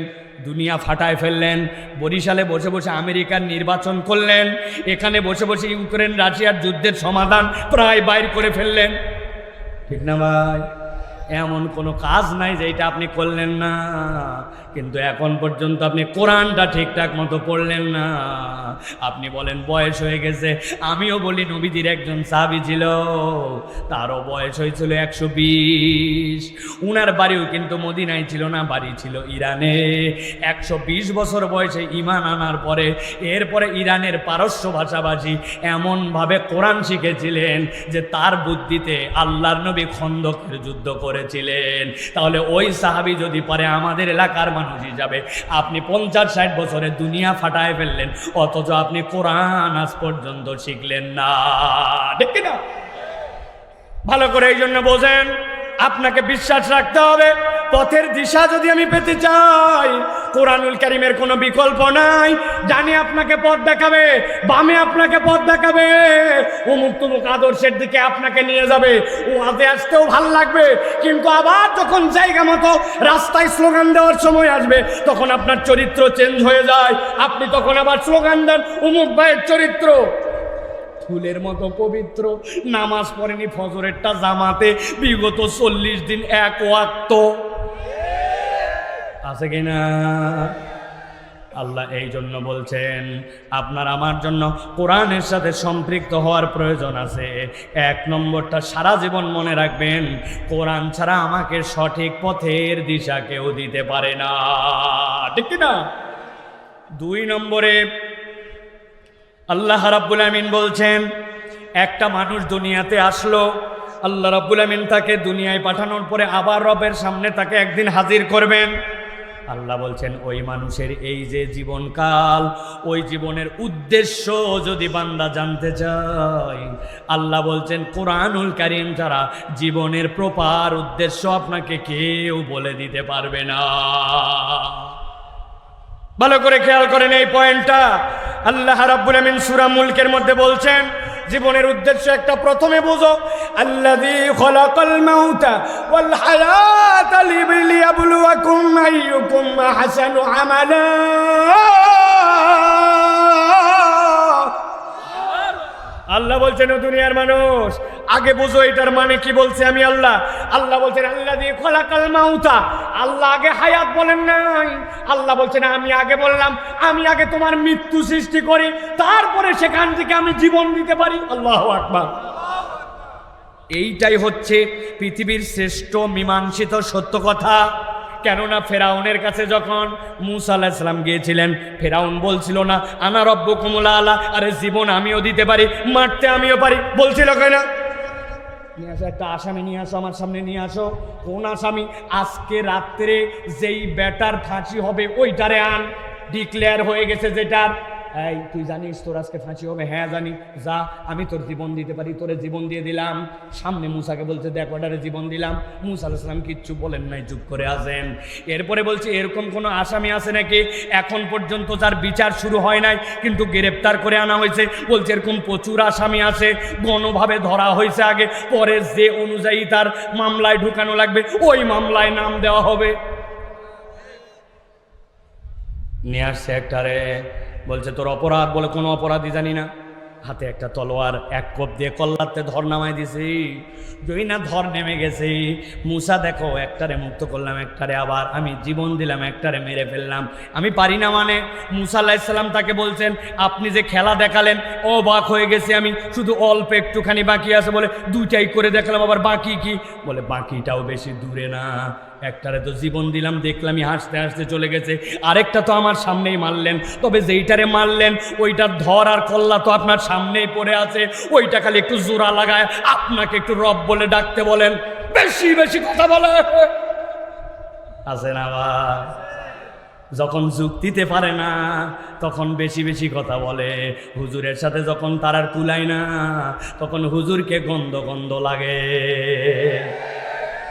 S1: দুনিয়া ফাটায় ফেললেন। বরিশালে বসে বসে আমেরিকার নির্বাচন করলেন, এখানে বসে বসে ইউক্রেন রাশিয়ার যুদ্ধের সমাধান প্রায় বাইর করে ফেললেন, ঠিক না ভাই? এমন কোনো কাজ নাই যেটা আপনি করলেন না, কিন্তু এখন পর্যন্ত আপনি কোরআনটা ঠিকঠাক মতো পড়লেন না। আপনি বলেন বয়স হয়ে গেছে, আমিও বলি নবীজির একজন সাহাবী ছিল, তারও বয়স হয়েছিল 120। উনার বাড়িও কিন্তু মদিনায় ছিল না, বাড়ি ছিল ইরানে। 120 বছর বয়সে ঈমান আনার পরে এরপরে ইরানের পারস্য ভাষাভাষী এমনভাবে কোরআন শিখেছিলেন যে তার বুদ্ধিতে আল্লাহর নবী খন্দকের যুদ্ধ করেছিলেন। তাহলে ওই সাহাবী যদি পারে, আমাদের এলাকার মানুষ হিসাবে আপনি 50-60 বছরে দুনিয়া ফাটায় ফেললেন, অথচ আপনি কোরআন আজ পর্যন্ত শিখলেন না। ঠিক না? ভালো করে এই জন্য বোঝেন, আপনাকে বিশ্বাস রাখতে হবে। পথের দিশা যদি আমি পেতে চাই, কোরআনুল কারীমের কোনো বিকল্প নাই। ডানে আপনাকে পথ দেখাবে, বামে আপনাকে পথ দেখাবে, অমুক তমুক আদর্শের দিকে আপনাকে নিয়ে যাবে। ও হাতে আসতেও ভাল লাগবে, কিন্তু আবার যখন জায়গা মতো রাস্তায় স্লোগান দেওয়ার সময় আসবে, তখন আপনার চরিত্র চেঞ্জ হয়ে যায়। আপনি তখন আবার স্লোগান দেন অমুক ভাইয়ের চরিত্র ফুলের মতো পবিত্র, নামাজ পড়েনি ফজরেরটা জামাতে, বিগত 40 দিন এক ওয়াক্ত আছে কিনা? আল্লাহ এই জন্য বলছেন আপনার আমার জন্য কোরআনের সাথে সম্পৃক্ত হওয়ার প্রয়োজন আছে। 1 নম্বরটা সারা জীবন মনে রাখবেন, কোরআন ছাড়া আমাকে সঠিক পথের দিশা কেউ দিতে পারে না। ঠিক না? 2 নম্বরে আল্লাহ রাব্বুল আমিন বলছেন, একটা মানুষ দুনিয়াতে আসলো, আল্লাহ রাব্বুল আমিন তাকে দুনিয়ায় পাঠানোর পরে আবার রবের সামনে তাকে একদিন হাজির করবেন। আল্লাহ বলছেন ওই মানুষের এই যে জীবনকাল, ওই জীবনের উদ্দেশ্য যদি বান্দা জানতে চায়, আল্লাহ বলছেন কোরআনুল কারীম ছাড়া জীবনের প্রপার উদ্দেশ্য আপনাকে কেউ বলে দিতে পারবে না। ভালো করে খেয়াল করেন এই পয়েন্টটা। আল্লাহ রাব্বুল আমিন সূরা মুলকের মধ্যে বলছেন জীবনের উদ্দেশ্য একটা, প্রথমে বুঝো, আল্লাযী খলাকাল মাউতা ওয়াল হায়াতা লিয়াবলুয়াকুম আইয়ুকুম আহসানু আমালা। আল্লাহ বলছেন ও দুনিয়ার মানুষ, আগে বুঝো এটার মানে কি বলছে আমি আল্লাহ। আল্লাহ বলছেন আল্লাযী খলাকাল মাউতা, আল্লাহ আগে হায়াত বলেন নাই। আল্লাহ বলছেন আমি আগে বললাম, আমি আগে তোমার মৃত্যু সৃষ্টি করি, তারপরে সেখান থেকে আমি জীবন দিতে পারি। আল্লাহু আকবার। এইটাই হচ্ছে পৃথিবীর শ্রেষ্ঠ মীমাংসিত সত্য কথা। কেননা ফেরাউনের কাছে যখন মূসা আলাইহিস সালাম গিয়েছিলেন, ফেরাউন বলছিল না আনা রব্বুকুমুল আলা, আরে জীবন আমিও দিতে পারি, মারতে আমিও পারি, বলছিল কেনা? নিয়ে আসো একটা আসামি, নিয়ে আসো আমার সামনে, নিয়ে আসো। কোন আসামি? আজকে রাত্রে যেই বেটার ফাঁসি হবে ওইটারে আন, ডিক্লেয়ার হয়ে গেছে যেটার। এই তুই জানিস তোর আজকে ফাঁসি হবে? হ্যাঁ জানি। যা, আমি তোর জীবন দিতে পারি, তোরে জীবন দিয়ে দিলাম। সামনে মূসাকে বলছে দেখ ওটারে জীবন দিলাম। মূসা আলাইহিস সালাম কিচ্ছু বলেন নাই, চুপ করে আছেন। এরপরে বলছে এরকম কোনো আসামি আছে নাকি এখন পর্যন্ত যার বিচার শুরু হয় নাই কিন্তু গ্রেপ্তার করে আনা হয়েছে? বলছে এরকম প্রচুর আসামি আছে, গণভাবে ধরা হয়েছে আগে, পরে যে অনুযায়ী তার মামলায় ঢুকানো লাগবে ওই মামলায় নাম দেওয়া হবে। নিয়ে আসছে একটারে, বলছে তোর অপরাধ, বলে কোনো অপরাধই জানি না। হাতে একটা তলোয়ার, এক কোপ দিয়ে কল্লাতে ধর নামাই দিছি। যদি না ধর নেমে গেছি, মূসা দেখো একটারে মুক্ত করলাম, একটারে আবার আমি জীবন দিলাম, একটারে মেরে ফেললাম, আমি পারি না মানে। মূসা আলাইহিস সালাম তাকে বলছেন আপনি যে খেলা দেখালেন অবাক হয়ে গেছি আমি, শুধু অল্প একটুখানি বাকি আছে, বলে দুইটাই করে দেখালাম, আবার বাকি কি? বলে বাকিটাও বেশি দূরে না, একটারে তো জীবন দিলাম দেখলামই হাসতে হাসতে চলে গেছে, আরেকটা তো আমার সামনেই মারলেন, তবে যেইটারে মারলেন ওইটার ধর আর কল্লা তো আপনার সামনেই পড়ে আছে, ওইটা খালি একটু জোড়া লাগায় আপনাকে একটু রব বলে ডাকতে বলেন, বেশি বেশি কথা বলে আছে না ভাই? যখন যুক্তিতে পারে না তখন বেশি বেশি কথা বলে। হুজুরের সাথে যখন তার আর কুলায় না তখন হুজুরকে গন্ধ গন্ধ লাগে,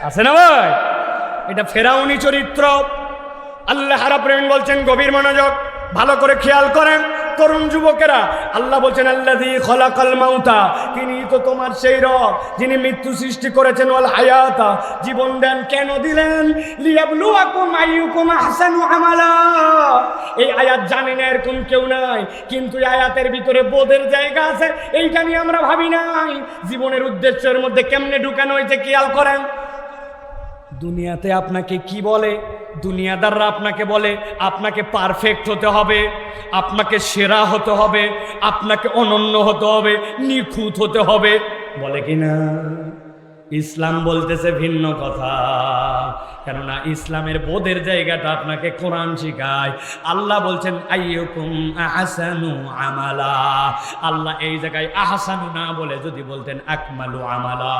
S1: আছে না ভাই? এটা ফেরাউনি চরিত্র। আল্লাহ রাব্বুল আলামিন বলছেন গভীর মনোযোগ, ভালো করে খেয়াল করেন তরুণ যুবকেরা। আল্লাহ বলছেন আল্লাযী খলাকাল মাউতা, তিনি তো তোমার সেই রব যিনি মৃত্যু সৃষ্টি করেছেন, ওয়াল হায়াতা, জীবন দেন। কেন দিলেন? লিয়াবলুয়াকুম আইয়ুকুম আহসানু আমালা। এই আয়াত জানে না এরকম কেউ নাই, কিন্তু এই আয়াতের ভিতরে বোধের জায়গা আছে, এইটা নিয়ে আমরা ভাবি নাই। জীবনের উদ্দেশ্যের মধ্যে কেমনে ঢুকানো হয়েছে খেয়াল করেন। দুনিয়াতে আপনাকে কি বলে? দুনিয়াদাররা আপনাকে বলে আপনাকে পারফেক্ট হতে হবে, আপনাকে সেরা হতে হবে, আপনাকে অনন্য হতে হবে, নিখুঁত হতে হবে, বলে কি না? ইসলাম বলতেছে ভিন্ন কথা। কেননা ইসলামের বোধের জায়গাটা আপনাকে কোরআন শিখায়। আল্লাহ বলছেন আইয়ুকুম আহসানু আমালা। আল্লাহ এই জায়গায় আহসানু না বলে যদি বলতেন আকমালু আমালা,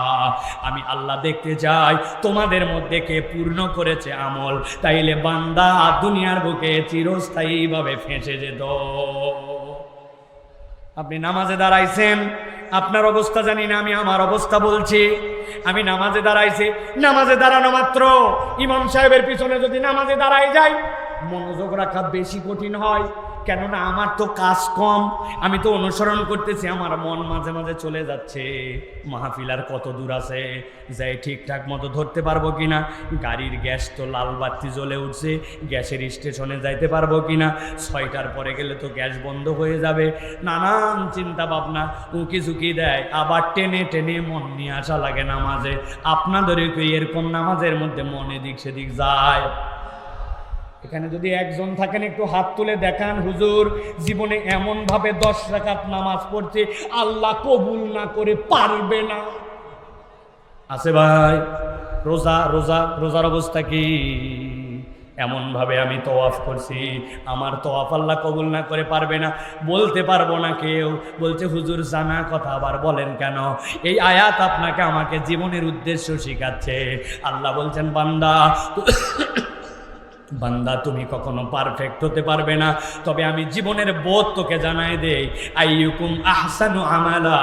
S1: আমি আল্লাহ দেখতে চাই তোমাদের মধ্যে কে পূর্ণ করেছে আমল, তাইলে বান্দা দুনিয়ার বুকে চিরস্থায়ীভাবে ফেঁসে যেত। আপনি নামাজে দাঁড়াইছেন, আপনার অবস্থা জানি না, আমি আমার অবস্থা বলছি। আমি নামাজে দাঁড়াইছি, নামাজে দাঁড়ানো মাত্র ইমাম সাহেবের পিছনে যদি নামাজে দাঁড়াই যাই, মনোযোগ রাখা বেশি কঠিন হয়। কেননা আমার তো কাজ কম, আমি তো অনুসরণ করতেছি, আমার মন মাঝে মাঝে চলে যাচ্ছে মাহফিল আর কত দূর আছে, যাই ঠিকঠাক মতো ধরতে পারবো কিনা, গাড়ির গ্যাস তো লাল বাতি জ্বলে উঠছে, গ্যাসের স্টেশনে যাইতে পারবো কিনা, 6টার পরে গেলে তো গ্যাস বন্ধ হয়ে যাবে, নানান চিন্তা ভাবনা উকি ঝুঁকি দেয়। আবার টেনে টেনে মন নিয়ে আসা লাগে নামাজে। আপনাদেরও কি এরকম নামাজের মধ্যে মন এদিক সেদিক যায়? এখানে যদি একজন থাকেন একটু হাত তুলে দেখান, হুজুর জীবনে এমন ভাবে 10 রাকাত নামাজ পড়ছে আল্লাহ কবুল না করে পারবে না। আছে ভাই? রোজার অবস্থা কি? এমন ভাবে আমি তওয়াফ করছি, আমার তওয়াফ আল্লাহ কবুল না করে পারবে না, বলতে পারবো না কেউ। বলছে হুজুর জানা কথা আবার বলেন কেন? এই আয়াত আপনাকে আমাকে জীবনের উদ্দেশ্য শিখাচ্ছে। আল্লাহ বলছেন বান্দা তুমি কখনো পারফেক্ট হতে পারবে না, তবে আমি জীবনের বোধ তোকে জানাই দেই, আইয়ুকুম আহসানু আমালা।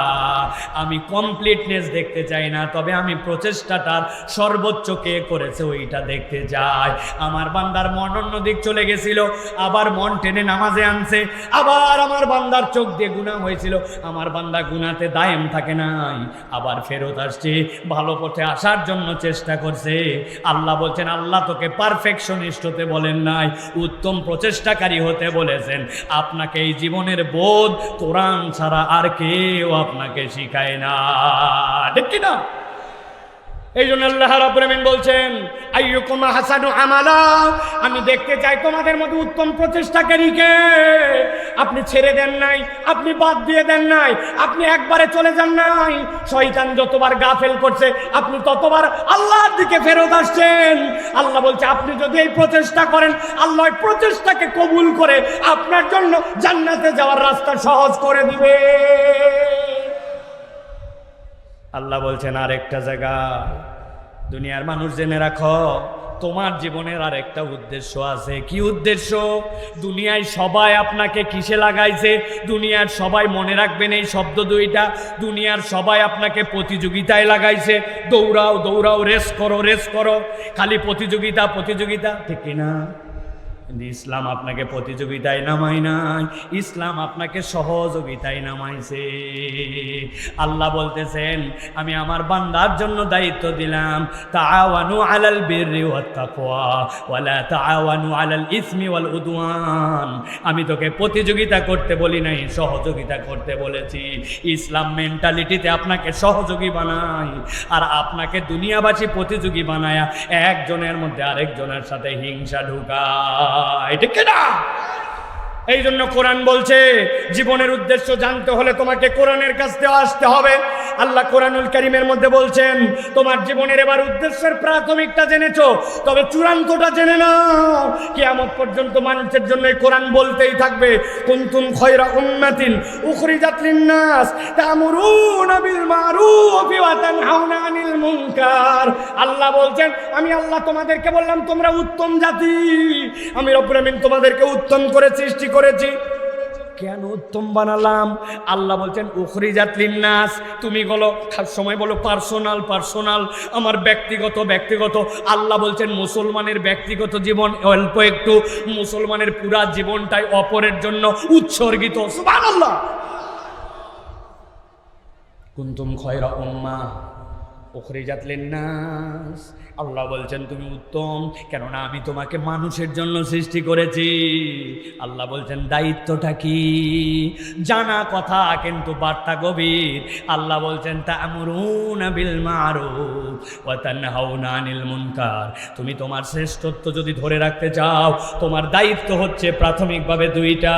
S1: আমি কমপ্লিটনেস দেখতে চাই না, তবে আমি প্রচেষ্টাটার সর্বোচ্চ কে করেছে ওইটা দেখতে চাই। আমার বান্দার মন অন্যদিক চলে গেছিল, আবার মন টেনে নামাজে আনছে। আবার আমার বান্দার চোখ দিয়ে গুনাহ হয়েছিল, আমার বান্দা গুনাতে দায়েম থাকে নাই, আবার ফেরত আসছে, ভালো পথে আসার জন্য চেষ্টা করছে। আল্লাহ বলছেন আল্লাহ তোকে পারফেকশনিস্ট বলেন নাই, উত্তম প্রচেষ্টাকারী হতে বলেছেন। আপনাকে এই জীবনের বোধ কোরআন ছাড়া আর কেউ আপনাকে শিখায় না, ঠিক কি না? এই জন্য আল্লাহ রাব্বুল আমিন বলছেন আইয়ুকুম আহসানু আমালা, আমি দেখতে চাই তোমাদের মধ্যে উত্তম প্রচেষ্টাকারী কে। আপনি ছেড়ে দেন নাই, আপনি বাদ দিয়ে দেন নাই, আপনি একবারে চলে যান নাই। শয়তান যতবার গাফেল করছে আপনি ততবার আল্লাহর দিকে ফেরত আসছেন। আল্লাহ বলছে আপনি যদি এই প্রচেষ্টা করেন, আল্লাহ এই প্রচেষ্টাকে কবুল করে আপনার জন্য জান্নাতে যাওয়ার রাস্তা সহজ করে দিবে। আল্লাহ বলছেন আরেকটা জায়গা, দুনিয়ার মানুষ জেনে রাখো তোমার জীবনের আর একটা উদ্দেশ্য আছে। কি উদ্দেশ্য? দুনিয়ায় সবাই আপনাকে কিসে লাগাইছে? দুনিয়ার সবাই, মনে রাখবেন এই শব্দ দুইটা, দুনিয়ার সবাই আপনাকে প্রতিযোগিতায় লাগাইছে। দৌড়াও দৌড়াও, রেস করো, খালি প্রতিযোগিতা, ঠিক কিনা? কিন্তু ইসলাম আপনাকে প্রতিযোগিতায় নামায় নাই, ইসলাম আপনাকে সহযোগিতায় নামাইছে। আল্লাহ বলতেছেন আমি আমার বান্দার জন্য দায়িত্ব দিলাম, তাআওয়ানু আলাল বিররি ওয়াত তাকওয়া ওয়ালা তাআওয়ানু আলাল ইসমি ওয়াল উদওয়ান। আমি তোকে প্রতিযোগিতা করতে বলি নাই, সহযোগিতা করতে বলেছি। ইসলাম মেন্টালিটিতে আপনাকে সহযোগী বানায়, আর আপনাকে দুনিয়াবাসী প্রতিযোগী বানায়া একজনের মধ্যে আরেকজনের সাথে হিংসা ঢুকায়, এটা কেনা? এই জন্য কোরআন বলছে জীবনের উদ্দেশ্য জানতে হলে তোমাকে কোরআনের কাছ থেকে আসতে হবে। আল্লাহ কোরআনুল কারীমের মধ্যে বলছেন তোমার জীবনের এবার উদ্দেশ্যের প্রাথমিকটা জেনেছো, তবে চূড়ান্তটা জেনে নাও। কিয়ামত পর্যন্ত মানুষের জন্য এই কোরআন বলতেই থাকবে, কুনতুম খায়রা উম্মাতিন উখরিজাত লিন-নাস তা'মুরুনা বিল মা'রুফি ওয়া তানহাউনা আনিল মুনকার। আল্লাহ বলছেন আমি আল্লাহ তোমাদেরকে বললাম তোমরা উত্তম জাতি, আমি রব্বুল আমিন তোমাদেরকে উত্তম করে সৃষ্টি করেছি। কেন উত্তম বানালাম? আল্লাহ বলছেন উখরিজাত লিন-নাস, তুমি বলো সময় বলো পার্সোনাল, আমার ব্যক্তিগত। আল্লাহ বলছেন মুসলমানের ব্যক্তিগত জীবন অল্প একটু, মুসলমানের পুরা জীবনটাই অপরের জন্য উৎসর্গিত। সুবহানাল্লাহ। কুনতুম খায়রা উম্মাহ, উখরিজাত লিন্নাস, আল্লাহ বলছেন তুমি উত্তম, কেননা আমি তোমাকে মানুষের জন্য সৃষ্টি করেছি। আল্লাহ বলছেন দায়িত্বটা কি? জানা কথা কিন্তু বার্তা গভীর। আল্লাহ বলছেন তা'মুরুনা বিল মা'রুফ ওয়া তানহাউনা আনিল মুনকার। তুমি তোমার শ্রেষ্ঠত্ব যদি ধরে রাখতে চাও, তোমার দায়িত্ব হচ্ছে প্রাথমিকভাবে দুইটা।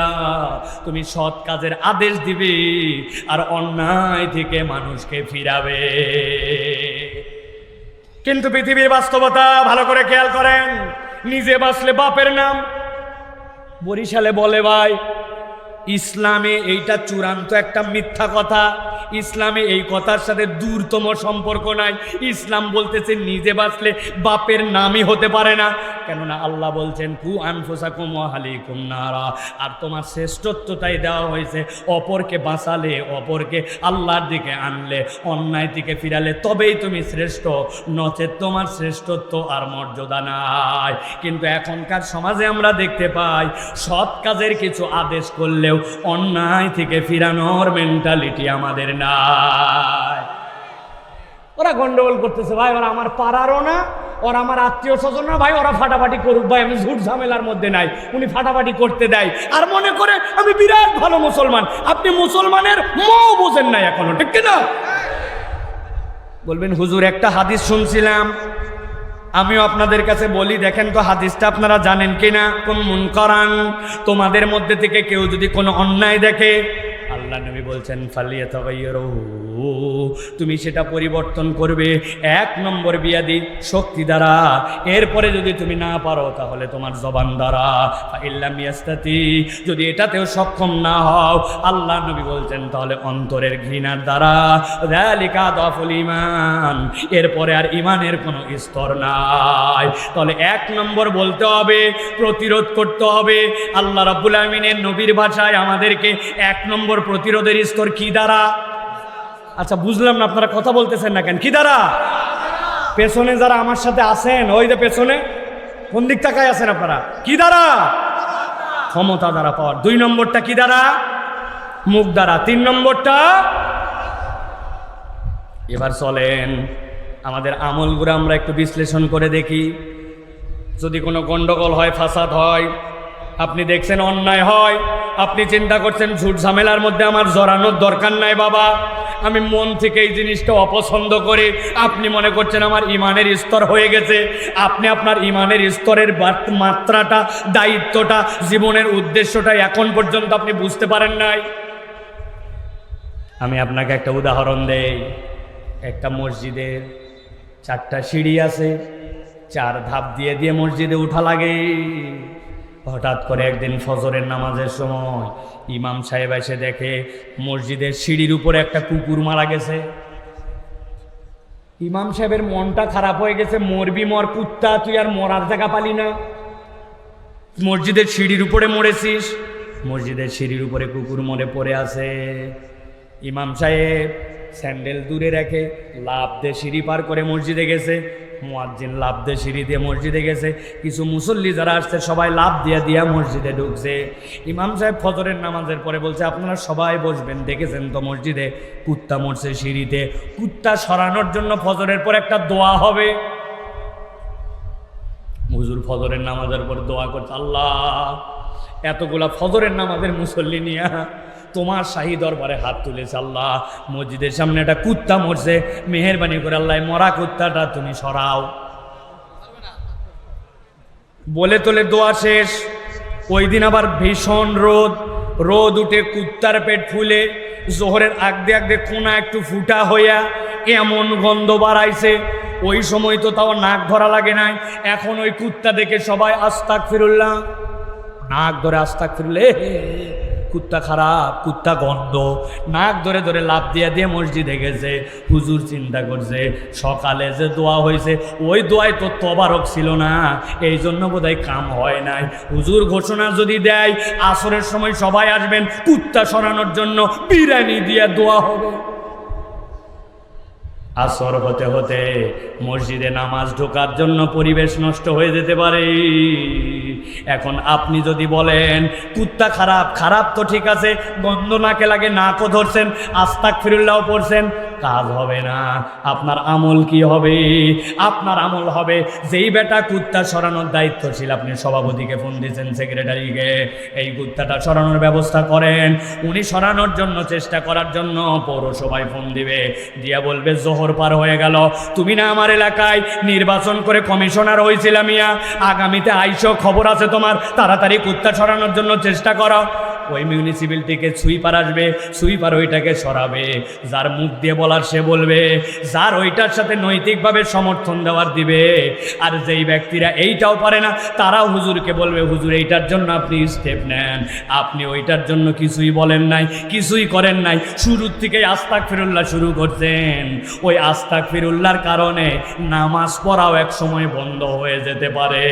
S1: তুমি সৎ কাজের আদেশ দিবে আর অন্যায় থেকে মানুষকে ফিরাবে। কিন্তু পৃথিবীর বাস্তবতা ভালো করে খেয়াল করেন, নিজে বাঁচলে বাপের নাম। বরিশালে বলে ভাই, ইসলামে এইটা চূড়ান্ত একটা মিথ্যা কথা। ইসলামে এই কথার সাথে দূরতম সম্পর্ক নাই। ইসলাম বলতেছে নিজে বাঁচলে বাপের নামই হতে পারে না, কেননা আল্লাহ বলছেন কু আনফুসাকুম ওয়া আহলিকুম নারা। আর তোমার শ্রেষ্ঠত্বটাই দেওয়া হয়েছে অপরকে বাঁচালে, অপরকে আল্লাহর দিকে আনলে, অন্যায় থেকে ফিরালে, তবেই তুমি শ্রেষ্ঠ, নচেত তোমার শ্রেষ্ঠত্ব আর মর্যাদা নাই। কিন্তু এখনকার সমাজে আমরা দেখতে পাই সৎ কাজের কিছু আদেশ করলেও অন্যায় থেকে ফিরানোর মেন্টালিটি আমাদের নাই। ওরা গন্ডগোল করতেছে ভাই, ওরা আমার পাড়ারও না, ওরা আমার আত্মীয় স্বজন না ভাই, ওরা ফাটাফাটি করুক ভাই, আমি ঝুট ঝামেলার মধ্যে নাই। উনি ফাটাফাটি করতে দেয় আর মনে করে আমি বিরাট ভালো মুসলমান। আপনি মুসলমানের মও বোঝেন নাই এখনো, ঠিক কিনা? বলবেন হুজুর একটা হাদিস শুনছিলাম, আমিও আপনাদের কাছে বলি, দেখেন তো হাদিসটা আপনারা জানেন কিনা। কোন মুনকারান, তোমাদের মধ্যে থেকে কেউ যদি কোনো অন্যায় দেখে, আল্লাহ নবী বলছেন ফালিয়াতাগায়্যারুহু, তুমি সেটা পরিবর্তন করবে 1 নম্বর বিয়াদি, শক্তি দ্বারা। এরপরে যদি তুমি না পারো তাহলে তোমার জবান দ্বারা। ফাইল্লাম ইয়াস্তাতি, যদি এটাতেও সক্ষম না হও, আল্লাহ নবী বলছেন তাহলে অন্তরের ঘৃণার দ্বারা। যালিকা দাফুল ঈমান, এরপরে আর ঈমানের কোনো স্তর নাই। তাহলে 1 নম্বর বলতে হবে, প্রতিরোধ করতে হবে। আল্লাহ রাব্বুল আমিনের নবীর ভাষায় আমাদেরকে 1 নম্বর প্রতিরোধের স্তর কি দ্বারা? আচ্ছা বুঝলাম না, আপনারা কথা বলতেছেন না কেন? কি দ্বারা? পেছনে যারা আমার সাথে আছেন, ওই যে পেছনে, কোন দিক তাকায় আছেন আপনারা? কি দ্বারা? ক্ষমতা দ্বারা, পাওয়ার। 2 নম্বরটা কি দ্বারা? মুখ দ্বারা। 3 নম্বরটা, এবার চলেন আমাদের আমলগুলো আমরা একটু বিশ্লেষণ করে দেখি। যদি কোনো গন্ডগোল হয়, ফাসাদ হয়, আপনি দেখছেন অন্যায় হয়, আপনি চিন্তা করছেন ঝুট ঝামেলার মধ্যে আমার জড়ানোর দরকার নাই বাবা, আমি মন থেকে এই জিনিসটা অপছন্দ করি। আপনি মনে করছেন আমার ইমানের স্তর হয়ে গেছে। আপনি আপনার ইমানের স্তরের মাত্রাটা, দায়িত্বটা, জীবনের উদ্দেশ্যটা এখন পর্যন্ত আপনি বুঝতে পারেন নাই। আমি আপনাকে একটা উদাহরণ দেই। একটা মসজিদের 4টা সিঁড়ি আছে, 4 ধাপ দিয়ে দিয়ে মসজিদে উঠা লাগে। হঠাৎ করে একদিন ফজরের নামাজের সময় ইমাম সাহেব এসে দেখে মসজিদের সিঁড়ির উপরে একটা কুকুর মারা গেছে। ইমাম সাহেবের মনটা খারাপ হয়ে গেছে, মরবি মর কুত্তা, তুই আর মরার জায়গা পালি না, মসজিদের সিঁড়ির উপরে মরেছিস। মসজিদের সিঁড়ির উপরে কুকুর মরে পড়ে আছে। ইমাম সাহেব স্যান্ডেল দূরে রেখে লাফ দিয়ে সিঁড়ি পার করে মসজিদে গেছে। মুয়াজ্জিন লাফ দিয়ে সিঁড়ি দিয়ে মসজিদে গেছে। কিছু মুসল্লি যারা আসছে সবাই লাফ দিয়ে দিয়া মসজিদে ঢুকছে। ইমাম সাহেব ফজরের নামাজের পরে বলছে আপনারা সবাই বসবেন, দেখেছেন তো মসজিদে কুত্তা মরছে সিঁড়িতে, কুত্তা সরানোর জন্য ফজরের পর একটা দোয়া হবে। হুজুর ফজরের নামাজের পর দোয়া করছে, আল্লাহ এতগুলা ফজরের নামাজের মুসল্লি নিয়া তোমার শাহী দরবারে হাত তুলেছে, আল্লাহ মসজিদের সামনে একটা কুত্তা মরছে, মেহেরবানি করে আল্লাহ মরা কুত্তাটা তুমি সরাও। বলে তোলে দোয়া শেষ। ওই দিন আবার ভীষণ রোদ উঠে কুত্তার পেট ফুলে জোহরের আগদে আগদে কোনা একটু ফুটা হইয়া এমন গন্ধ বাড়াইছে। ওই সময় তো তাও নাক ধরা লাগে নাই। এখন ওই কুত্তা দেখে সবাই আস্তাগফিরুল্লাহ, নাক ধরে আস্তাগফিরুল্লাহ, কুত্তা খারাপ, কুত্তা গন্ধ, নাক ধরে ধরে লাফ দিয়ে দিয়ে মসজিদে গেছে। হুজুর চিন্তা করছে সকালে যে দোয়া হয়েছে ওই দোয়ায় তো তবারক ছিল না, এই জন্য বোধহয় কাম হয় নাই। হুজুর ঘোষণা যদি দেয় আসরের সময় সবাই আসবেন, কুত্তা সরানোর জন্য বিরিয়ানি দিয়ে দোয়া হবে। আসর হতে হতে মসজিদে নামাজ ঢোকার জন্য পরিবেশ নষ্ট হয়ে যেতে পারে। এখন আপনি যদি বলেন কুত্তা খারাপ, খারাপ তো ঠিক আছে, গন্ধ নাকে লাগে, নাকও ধরছেন, আস্তাগফিরুল্লাহ পড়ছেন, কাজ হবে না। আপনার আমল কি হবে? আপনার আমল হবে যেই বেটা কুত্তা সরানোর দায়িত্বশীল, আপনি সভাপতিকে ফোন দিয়েছেন, সেক্রেটারিকে, এই কুত্তাটা সরানোর ব্যবস্থা করেন। উনি সরানোর জন্য চেষ্টা করার জন্য পৌরসভায় ফোন দিবে, দিয়া বলবে জোহর পার হয়ে গেল, তুমি না আমার এলাকায় নির্বাচন করে কমিশনার হয়েছিলাম, মিয়া আগামীতে আইসো, খবর আছে তোমার, তাড়াতাড়ি কুত্তা সরানোর জন্য চেষ্টা করো। ওই মিউনিসিপ্যালিটিকে সুইপার আসবে, সুইপার ওইটাকে সরাবে, যার মুখ দিয়ে বলার সে বলবে, যার ওইটার সাথে নৈতিকভাবে সমর্থন দেওয়ার দিবে। আর যেই ব্যক্তিরা এইটাও পারে না তারাও হুজুরকে বলবে, হুজুর এইটার জন্য আপনি স্টেপ নেন। আপনি ওইটার জন্য কিছুই বলেন নাই, কিছুই করেন নাই, শুরুর থেকেই আস্তাগফিরুল্লাহ শুরু করছেন। ওই আস্তাগফিরুল্লাহর কারণে নামাজ পড়াও এক সময় বন্ধ হয়ে যেতে পারে।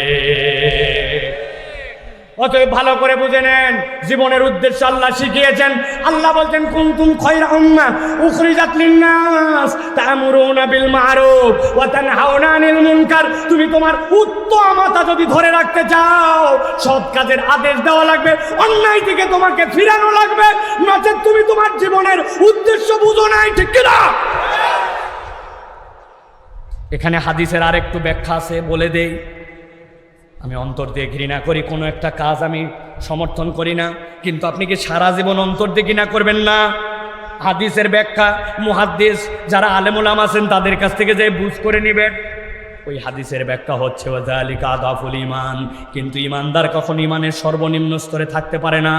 S1: অতএব ভালো করে বুঝে নেন, জীবনের উদ্দেশ্য আল্লাহ শিখিয়েছেন। আল্লাহ বলছেন কুনতুম খায়রা উম্মাহ উখরিজাত লিন-নাস তা'মুরুনা বিল মা'রুফ ওয়া তানহাউনা আনিল মুনকার। তুমি তোমার উত্তমতা যদি ধরে রাখতে চাও, সৎ কাজের আদেশ দেওয়া লাগবে, অন্যায় থেকে তোমাকে ফিরানো লাগবে, নচেত তুমি তোমার জীবনের উদ্দেশ্য বুঝো নাই। ঠিক কি না? এখানে হাদিসের আরেকটু ব্যাখ্যা আছে, বলে দেই। আমি অন্তর দিয়ে ঘৃণা করি কোনো একটা কাজ, আমি সমর্থন করি না, কিন্তু আপনি কি সারা জীবন অন্তর দিয়ে ঘৃণা করবেন না? হাদিসের ব্যাখ্যা মুহাদ্দিস যারা আলেম উলামা আছেন তাদের কাছ থেকে যে বুঝ করে নেবেন। ওই হাদিসের ব্যাখ্যা হচ্ছে ওয়াযালিকা আদাফুল ঈমান। কিন্তু ইমানদার কখন ইমানের সর্বনিম্ন স্তরে থাকতে পারে না।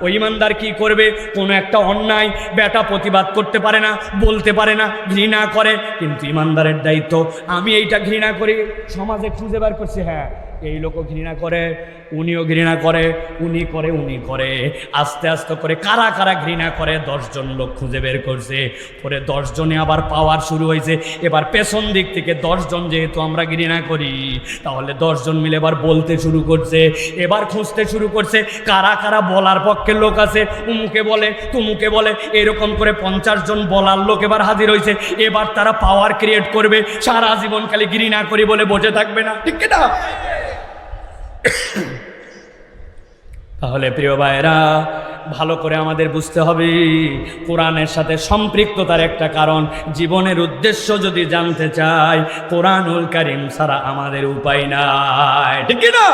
S1: ওই ইমানদার কি করবে? কোনো একটা অন্যায় বেটা প্রতিবাদ করতে পারে না, বলতে পারে না, ঘৃণা করে। কিন্তু ইমানদারের দায়িত্ব, আমি এইটা ঘৃণা করি, সমাজে খুঁজে বার করছি, হ্যাঁ এই লোকও ঘৃণা করে, উনিও ঘৃণা করে, উনি করে, উনি করে, আস্তে আস্তে করে কারা কারা ঘৃণা করে 10 জন লোক খুঁজে বের করছে। পরে 10 জনে আবার পাওয়ার শুরু হয়েছে। এবার পেছন দিক থেকে 10 জন যেহেতু আমরা ঘৃণা করি, তাহলে 10 জন মিলে এবার বলতে শুরু করছে, এবার খুঁজতে শুরু করছে কারা কারা বলার পক্ষের লোক আছে। উমুকে বলে, তুমুকে বলে, এরকম করে 50 জন বলার লোক এবার হাজির হয়েছে। এবার তারা পাওয়ার ক্রিয়েট করবে, সারা জীবন খালি ঘৃণা করি বলে বসে থাকবে না। ঠিক না? তাহলে প্রিয় ভাইরা, ভালো করে আমাদের বুঝতে হবে কোরআনের সাথে সম্পৃক্ততার একটা কারণ। জীবনের উদ্দেশ্য যদি জানতে চাই, কোরআনুল কারীম ছাড়া আমাদের উপায় নাই। ঠিক না?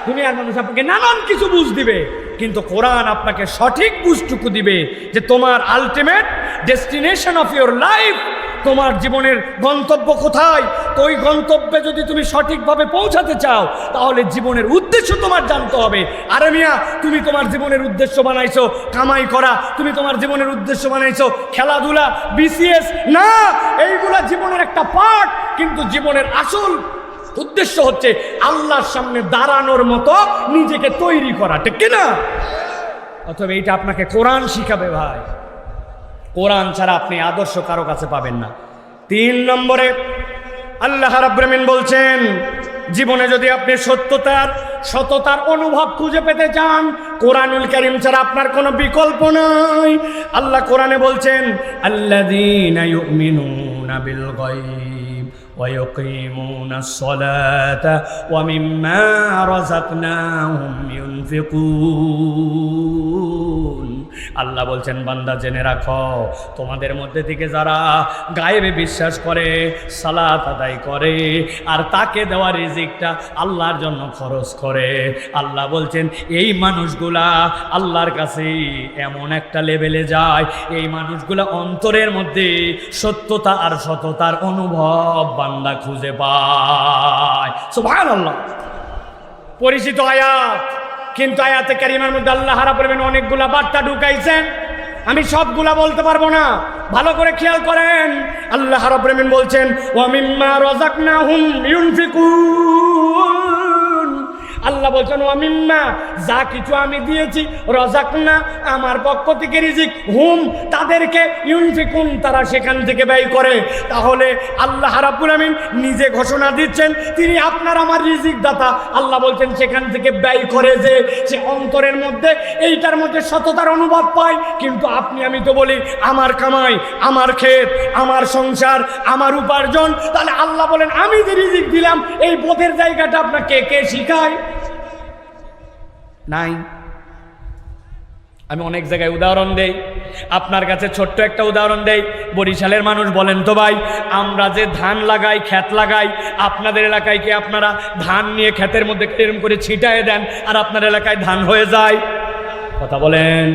S1: দুনিয়ার মানুষ আপনাকে নানান কিছু বুঝ দিবে, কিন্তু কোরআন আপনাকে সঠিক বুঝটুকু দিবে যে তোমার ultimate destination of your life, তোমার জীবনের গন্তব্য কোথায়। তো ওই গন্তব্যে যদি তুমি সঠিকভাবে পৌঁছাতে চাও, তাহলে জীবনের উদ্দেশ্য তোমার জানতে হবে। আরে মিয়া, তুমি তোমার জীবনের উদ্দেশ্য বানাইছো কামাই করা, তুমি তোমার জীবনের উদ্দেশ্য বানাইছো খেলাধুলা, বিসিএস না, এইগুলা জীবনের একটা পার্ট, কিন্তু জীবনের আসল উদ্দেশ্য হচ্ছে আল্লাহর সামনে দাঁড়ানোর মতো নিজেকে তৈরি করা। ঠিক কিনা? অথবা এইটা আপনাকে কোরআন শিখাবে ভাই। কোরআন ছাড়া আপনি আদর্শ কারো কাছে পাবেন না। 3 নম্বরে আল্লাহ রাব্বুল আমিন বলছেন, জীবনে যদি আপনি সততার অনুভব খুঁজে পেতে চান, কোরআনুল কারীম ছাড়া আপনার কোনো বিকল্প নাই। আল্লাহ কোরআনে বলছেন, আল্লাযীনা ইউমিনুনা বিল গায়ব ওয়া ইয়াকিমুনাস সালাতা ওয়া মিম্মা রাযাকনাহুম ইউনফিকুন। আল্লাহ বলছেন, বান্দা জেনে রাখো, তোমাদের মধ্যে থেকে যারা গায়েবে বিশ্বাস করে, সালাত আদায় করে, আর তাকে দেওয়া রিজিকটা আল্লাহর জন্য খরচ করে, আল্লাহ বলছেন এই মানুষগুলা আল্লাহর কাছে এমন একটা লেভেলে যায়, এই মানুষগুলা অন্তরের মধ্যে সত্যতা আর সততার অনুভব বান্দা খুঁজে পায়। সুবহানাল্লাহ। পরিচিত আয়াত, কিন্তু আয়াতে কারিমার মধ্যে আল্লাহ রাব্বুল আমিন অনেকগুলা বার্তা ঢুকাইছেন, আমি সবগুলা বলতে পারবো না। ভালো করে খেয়াল করেন, আল্লাহ রাব্বুল আমিন বলছেন, ওয়া মিম্মা রাযাকনাহুম ইউনফিকুন। আল্লাহ বলছেন, ওয়া মিম্মা, যা কিছু আমি দিয়েছি, রাযাকনা, আমার পক্ষ থেকে রিজিক, হুম, তাদেরকে, ইউনফিকুন, তারা সেখান থেকে ব্যয় করে। তাহলে আল্লাহ রাব্বুল আমিন নিজে ঘোষণা দিচ্ছেন তিনি আপনার আমার রিজিক দাতা। আল্লাহ বলছেন সেখান থেকে ব্যয় করে, যে সে অন্তরের মধ্যে এইটার মধ্যে সততার অনুভব পায়। কিন্তু আপনি আমি তো বলি আমার কামাই, আমার ক্ষেত, আমার সংসার, আমার উপার্জন। তাহলে আল্লাহ বলেন আমি যে রিজিক দিলাম, এই বোধের জায়গাটা আপনাকে কে শিখায়? নাই। আমি অনেক জায়গায় উদাহরণ দেই, আপনার কাছে ছোট্ট একটা উদাহরণ দেই। বরিশালের মানুষ বলেন তো ভাই, আমরা যে ধান লাগাই, ক্ষেত লাগাই, আপনাদের এলাকায় কি আপনারা ধান নিয়ে ক্ষেতের মধ্যে এরকম করে ছিটায় দেন আর আপনার এলাকায় ধান হয়ে যায়? কথা বলেন।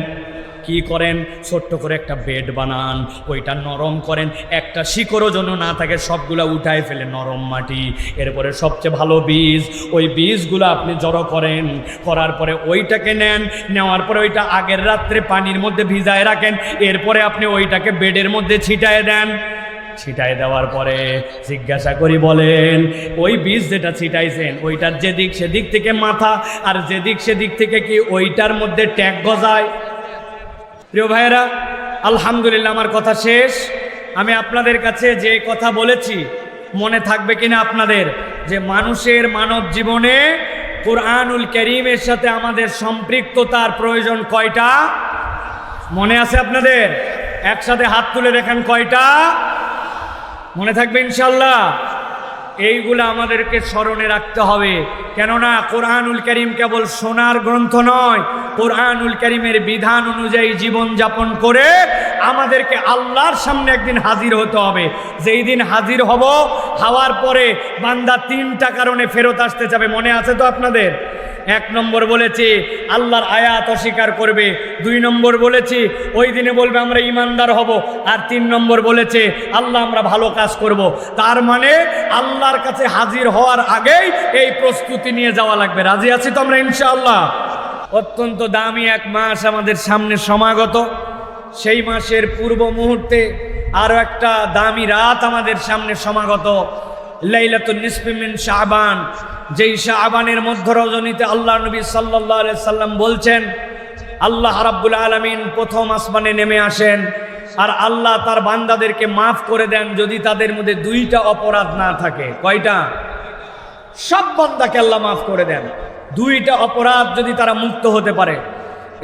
S1: কি করেন? ছোট্ট করে একটা বেড বানান, ওইটা নরম করেন, একটা শিকড়ও যেন না থাকে, সবগুলা উঠায় ফেলে নরম মাটি, এরপরে সবচেয়ে ভালো বীজ, ওই বীজগুলো আপনি জড়ো করেন, করার পরে ওইটাকে নেন, নেওয়ার পরে ওইটা আগের রাত্রে পানির মধ্যে ভিজায় রাখেন, এরপরে আপনি ওইটাকে বেডের মধ্যে ছিটায় দেন। ছিটাই দেওয়ার পরে জিজ্ঞাসা করি, বলেন ওই বীজ যেটা ছিটাইছেন ওইটার যেদিক সেদিক থেকে মাথা, আর যেদিক সেদিক থেকে কি ওইটার মধ্যে ট্যাগ গজায়? প্রিয় ভাইয়েরা, আলহামদুলিল্লাহ, আমার কথা শেষ। আমি আপনাদের কাছে যে কথা বলেছি মনে থাকবে কিনা আপনাদের, যে মানুষের মানব জীবনে কুরআনুল কারীমের সাথে আমাদের সম্পৃক্ততার প্রয়োজন কয়টা? মনে আছে আপনাদের? একসাথে হাত তুলে দেখেন কয়টা? মনে থাকবে ইনশাল্লাহ। এইগুলো আমাদেরকে স্মরণে রাখতে হবে, কেননা কোরআনুল কারীম কেবল শোনার গ্রন্থ নয়, কোরআনুল কারীমের বিধান অনুযায়ী জীবন যাপন করে আমাদেরকে আল্লাহর সামনে একদিন হাজির হতে হবে। যেই দিন হাজির হব, হওয়ার পরে বান্দা 3টা কারণে ফেরত আসতে যাবে। মনে আছে তো আপনাদের? 1 নম্বর বলেছি আল্লাহর আয়াত অস্বীকার করবে, 2 নম্বর বলেছি ওই দিনে বলবে আমরা ইমানদার হব, আর 3 নম্বর বলেছে আল্লাহ আমরা ভালো কাজ করব। তার মানে আল্লাহর কাছে হাজির হওয়ার আগেই এই প্রস্তুতি নিয়ে যাওয়া লাগবে। রাজি আছি তো আমরা ইনশাআল্লাহ? অত্যন্ত দামি এক মাস আমাদের সামনে সমাগত। সেই মাসের পূর্ব মুহূর্তে আরও একটা দামি রাত আমাদের সামনে সমাগত, লাইলাতুন নিসফি মিন শাবান। যেই শাবানের মধ্য রজনীতে আল্লাহ নবী সাল্লাল্লাহু আলাইহি সাল্লাম বলছেন, আল্লাহ রাব্বুল আলামিন প্রথম আসমানে নেমে আসেন, আর আল্লাহ তার বান্দাদেরকে মাফ করে দেন যদি তাদের মধ্যে 2টা অপরাধ না থাকে। কয়টা? সব বান্দাকে আল্লাহ মাফ করে দেন, 2টা অপরাধ যদি তারা মুক্ত হতে পারে।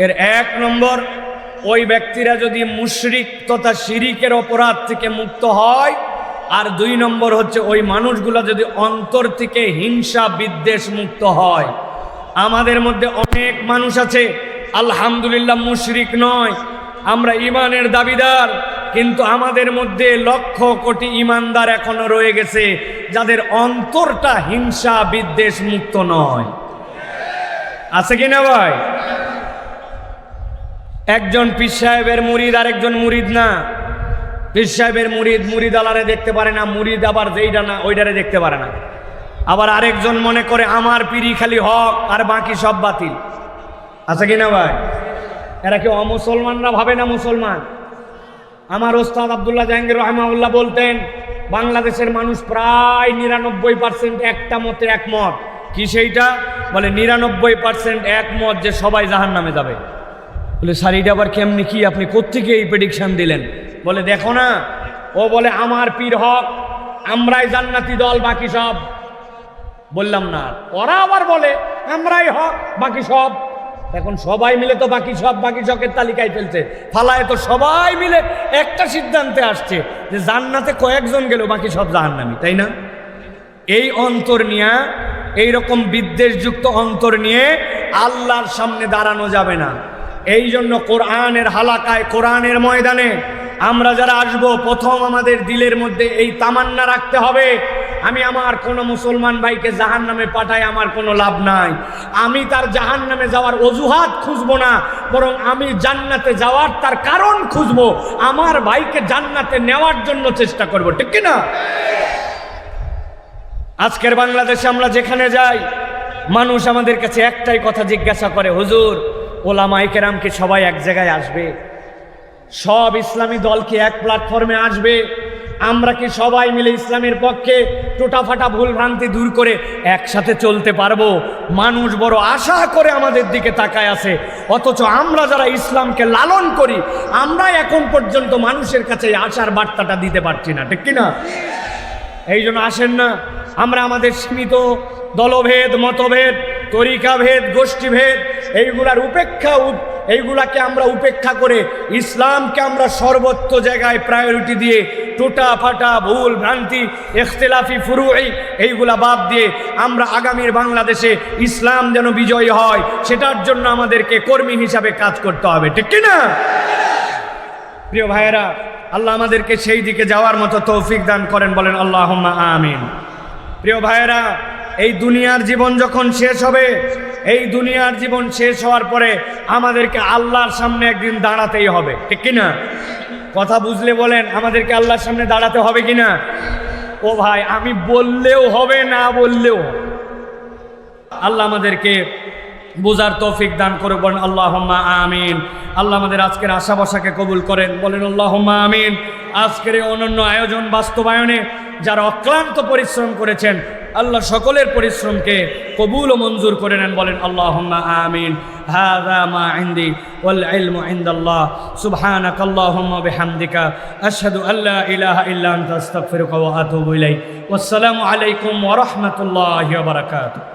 S1: এর 1 নম্বর, ওই ব্যক্তিরা যদি মুশরিক তথা শিরিকের অপরাধ থেকে মুক্ত হয়, আর 2 নম্বর হচ্ছে ওই মানুষগুলো যদি অন্তর থেকে হিংসা বিদ্বেষ মুক্ত হয়। আমাদের মধ্যে অনেক মানুষ আছে আলহামদুলিল্লাহ মুশরিক নয়, আমরা ইমানের দাবিদার, কিন্তু আমাদের মধ্যে লক্ষ কোটি ইমানদার এখনো রয়ে গেছে যাদের অন্তরটা হিংসা বিদ্বেষ মুক্ত নয়। আছে কিনা ভাই? একজন পীর সাহেবের মুরিদ আর একজন মুরিদ না। পীর সাহেবের মুরিদ মুরিদ আলারে দেখতে পারে না, মুরিদ আবার যেইটা না ওইটারে দেখতে পারে না। আবার আরেকজন মনে করে আমার পীরই খালি হক আর বাকি সব বাতিল। আছে কিনা ভাই? এরা কি অমুসলমানরা ভাবে না মুসলমান? আমার ওস্তাদ আব্দুল্লাহ জাহাঙ্গীর রাহিমাহুল্লাহ বলতেন, বাংলাদেশের মানুষ প্রায় 99% একটা মতে একমত। কি সেইটা? বলে 99% একমত যে সবাই জাহান্নামে যাবে। বলে স্যার এটা আবার কেমনি, কি আপনি কোত্থেকে এই প্রেডিকশন দিলেন? বলে দেখো না, ও বলে আমার পীর হক, আমরাই জান্নাতি দল, বাকি সব। বললাম না, ওরা আবার বলে আমরাই হক বাকি সব। এখন সবাই মিলে তো বাকি সবের তালিকায় ফেলছে, ফালায় তো সবাই মিলে একটা সিদ্ধান্তে আসছে যে জান্নাতে কয়েকজন গেল, বাকি সব জাহান্নামী, তাই না? এই অন্তর নিয়ে, এইরকম বিদ্বেষযুক্ত অন্তর নিয়ে আল্লাহর সামনে দাঁড়ানো যাবে না। এই জন্য কোরআনের হালাকায়, কোরআনের ময়দানে আমরা যারা আসবো, প্রথম আমাদের দিলের মধ্যে এই তামান্না রাখতে হবে, আমি আমার কোনো মুসলমান ভাইকে জাহান্নামে পাঠাই আমার কোনো লাভ নাই। আমি তার জাহান্নামে যাওয়ার অজুহাত খুঁজবো না, বরং আমি জান্নাতে যাওয়ার তার কারণ খুঁজবো, আমার ভাইকে জান্নাতে নেওয়ার জন্য চেষ্টা করব। ঠিক কি না? আজকের বাংলাদেশে আমরা যেখানে যাই, মানুষ আমাদের কাছে একটাই কথা জিজ্ঞাসা করে, হুজুর ওলামায়ে কেরাম কি সবাই এক জায়গায় আসবে? সব ইসলামী দল কি এক প্ল্যাটফর্মে আসবে? আমরা কি সবাই মিলে ইসলামের পক্ষে টোটাফাটা ভুল ভ্রান্তি দূর করে একসাথে চলতে পারবো? মানুষ বড় আশা করে আমাদের দিকে তাকায় আছে, অথচ আমরা যারা ইসলামকে লালন করি, আমরা এখন পর্যন্ত মানুষের কাছে আশার বার্তাটা দিতে পারছি না। ঠিক কিনা? এই জন্য আসেন না, আমরা আমাদের সীমিত দলভেদ, মতভেদ, তরিকাভেদ, গোষ্ঠীভেদ এইগুলার এইগুলাকে আমরা উপেক্ষা করে ইসলামকে আমরা সর্বোচ্চ জায়গায় প্রায়োরিটি দিয়ে টোটা ফাটা ভুল ভ্রান্তি ইখতিলাফি ফুরুই এইগুলা বাদ দিয়ে আমরা আগামীর বাংলাদেশে ইসলাম যেন বিজয়ী হয় সেটার জন্য আমাদেরকে কর্মী হিসাবে কাজ করতে হবে, ঠিক কি না? প্রিয় ভাইয়েরা, আল্লাহ আমাদেরকে সেই দিকে যাওয়ার মতো তৌফিক দান করেন, বলেন আল্লাহুম্মা আমিন। প্রিয় ভাইয়েরা, এই দুনিয়ার জীবন যখন শেষ হবে, এই দুনিয়ার জীবন শেষ হওয়ার পরে আমাদেরকে আল্লাহর সামনে একদিন দাঁড়াতেই হবে, ঠিক কিনা? কথা বুঝলে বলেন, আমাদেরকে আল্লাহর সামনে দাঁড়াতে হবে কিনা? ও ভাই, আমি বললেও হবে, না বললেও হবে। আল্লাহ আমাদেরকে বুঝার তৌফিক দান করে, বলেন আল্লাহুম্মা আমিন। আল্লাহ আমাদের আজকের আশা বসাকে কবুল করেন, বলেন আল্লাহুম্মা আমিন। আজকের এই অনন্য আয়োজন বাস্তবায়নে যারা অক্লান্ত পরিশ্রম করেছেন, আল্লাহ সকলের পরিশ্রমকে কবুল ও মঞ্জুর করে নেন, বলেন আল্লাহুম্মা আমিন। হাযা মা ইনদি ওয়াল ইলমু ইনদাল্লাহ। সুবহানাকাল্লাহুম্মা বিহামদিকা আশহাদু আল্লা ইলাহা ইল্লা আনতা আস্তাগফিরুকা ওয়া আতুবু ইলাইক। ওয়াসসালামু আলাইকুম ওয়া রাহমাতুল্লাহি ওয়া বারাকাতুহু।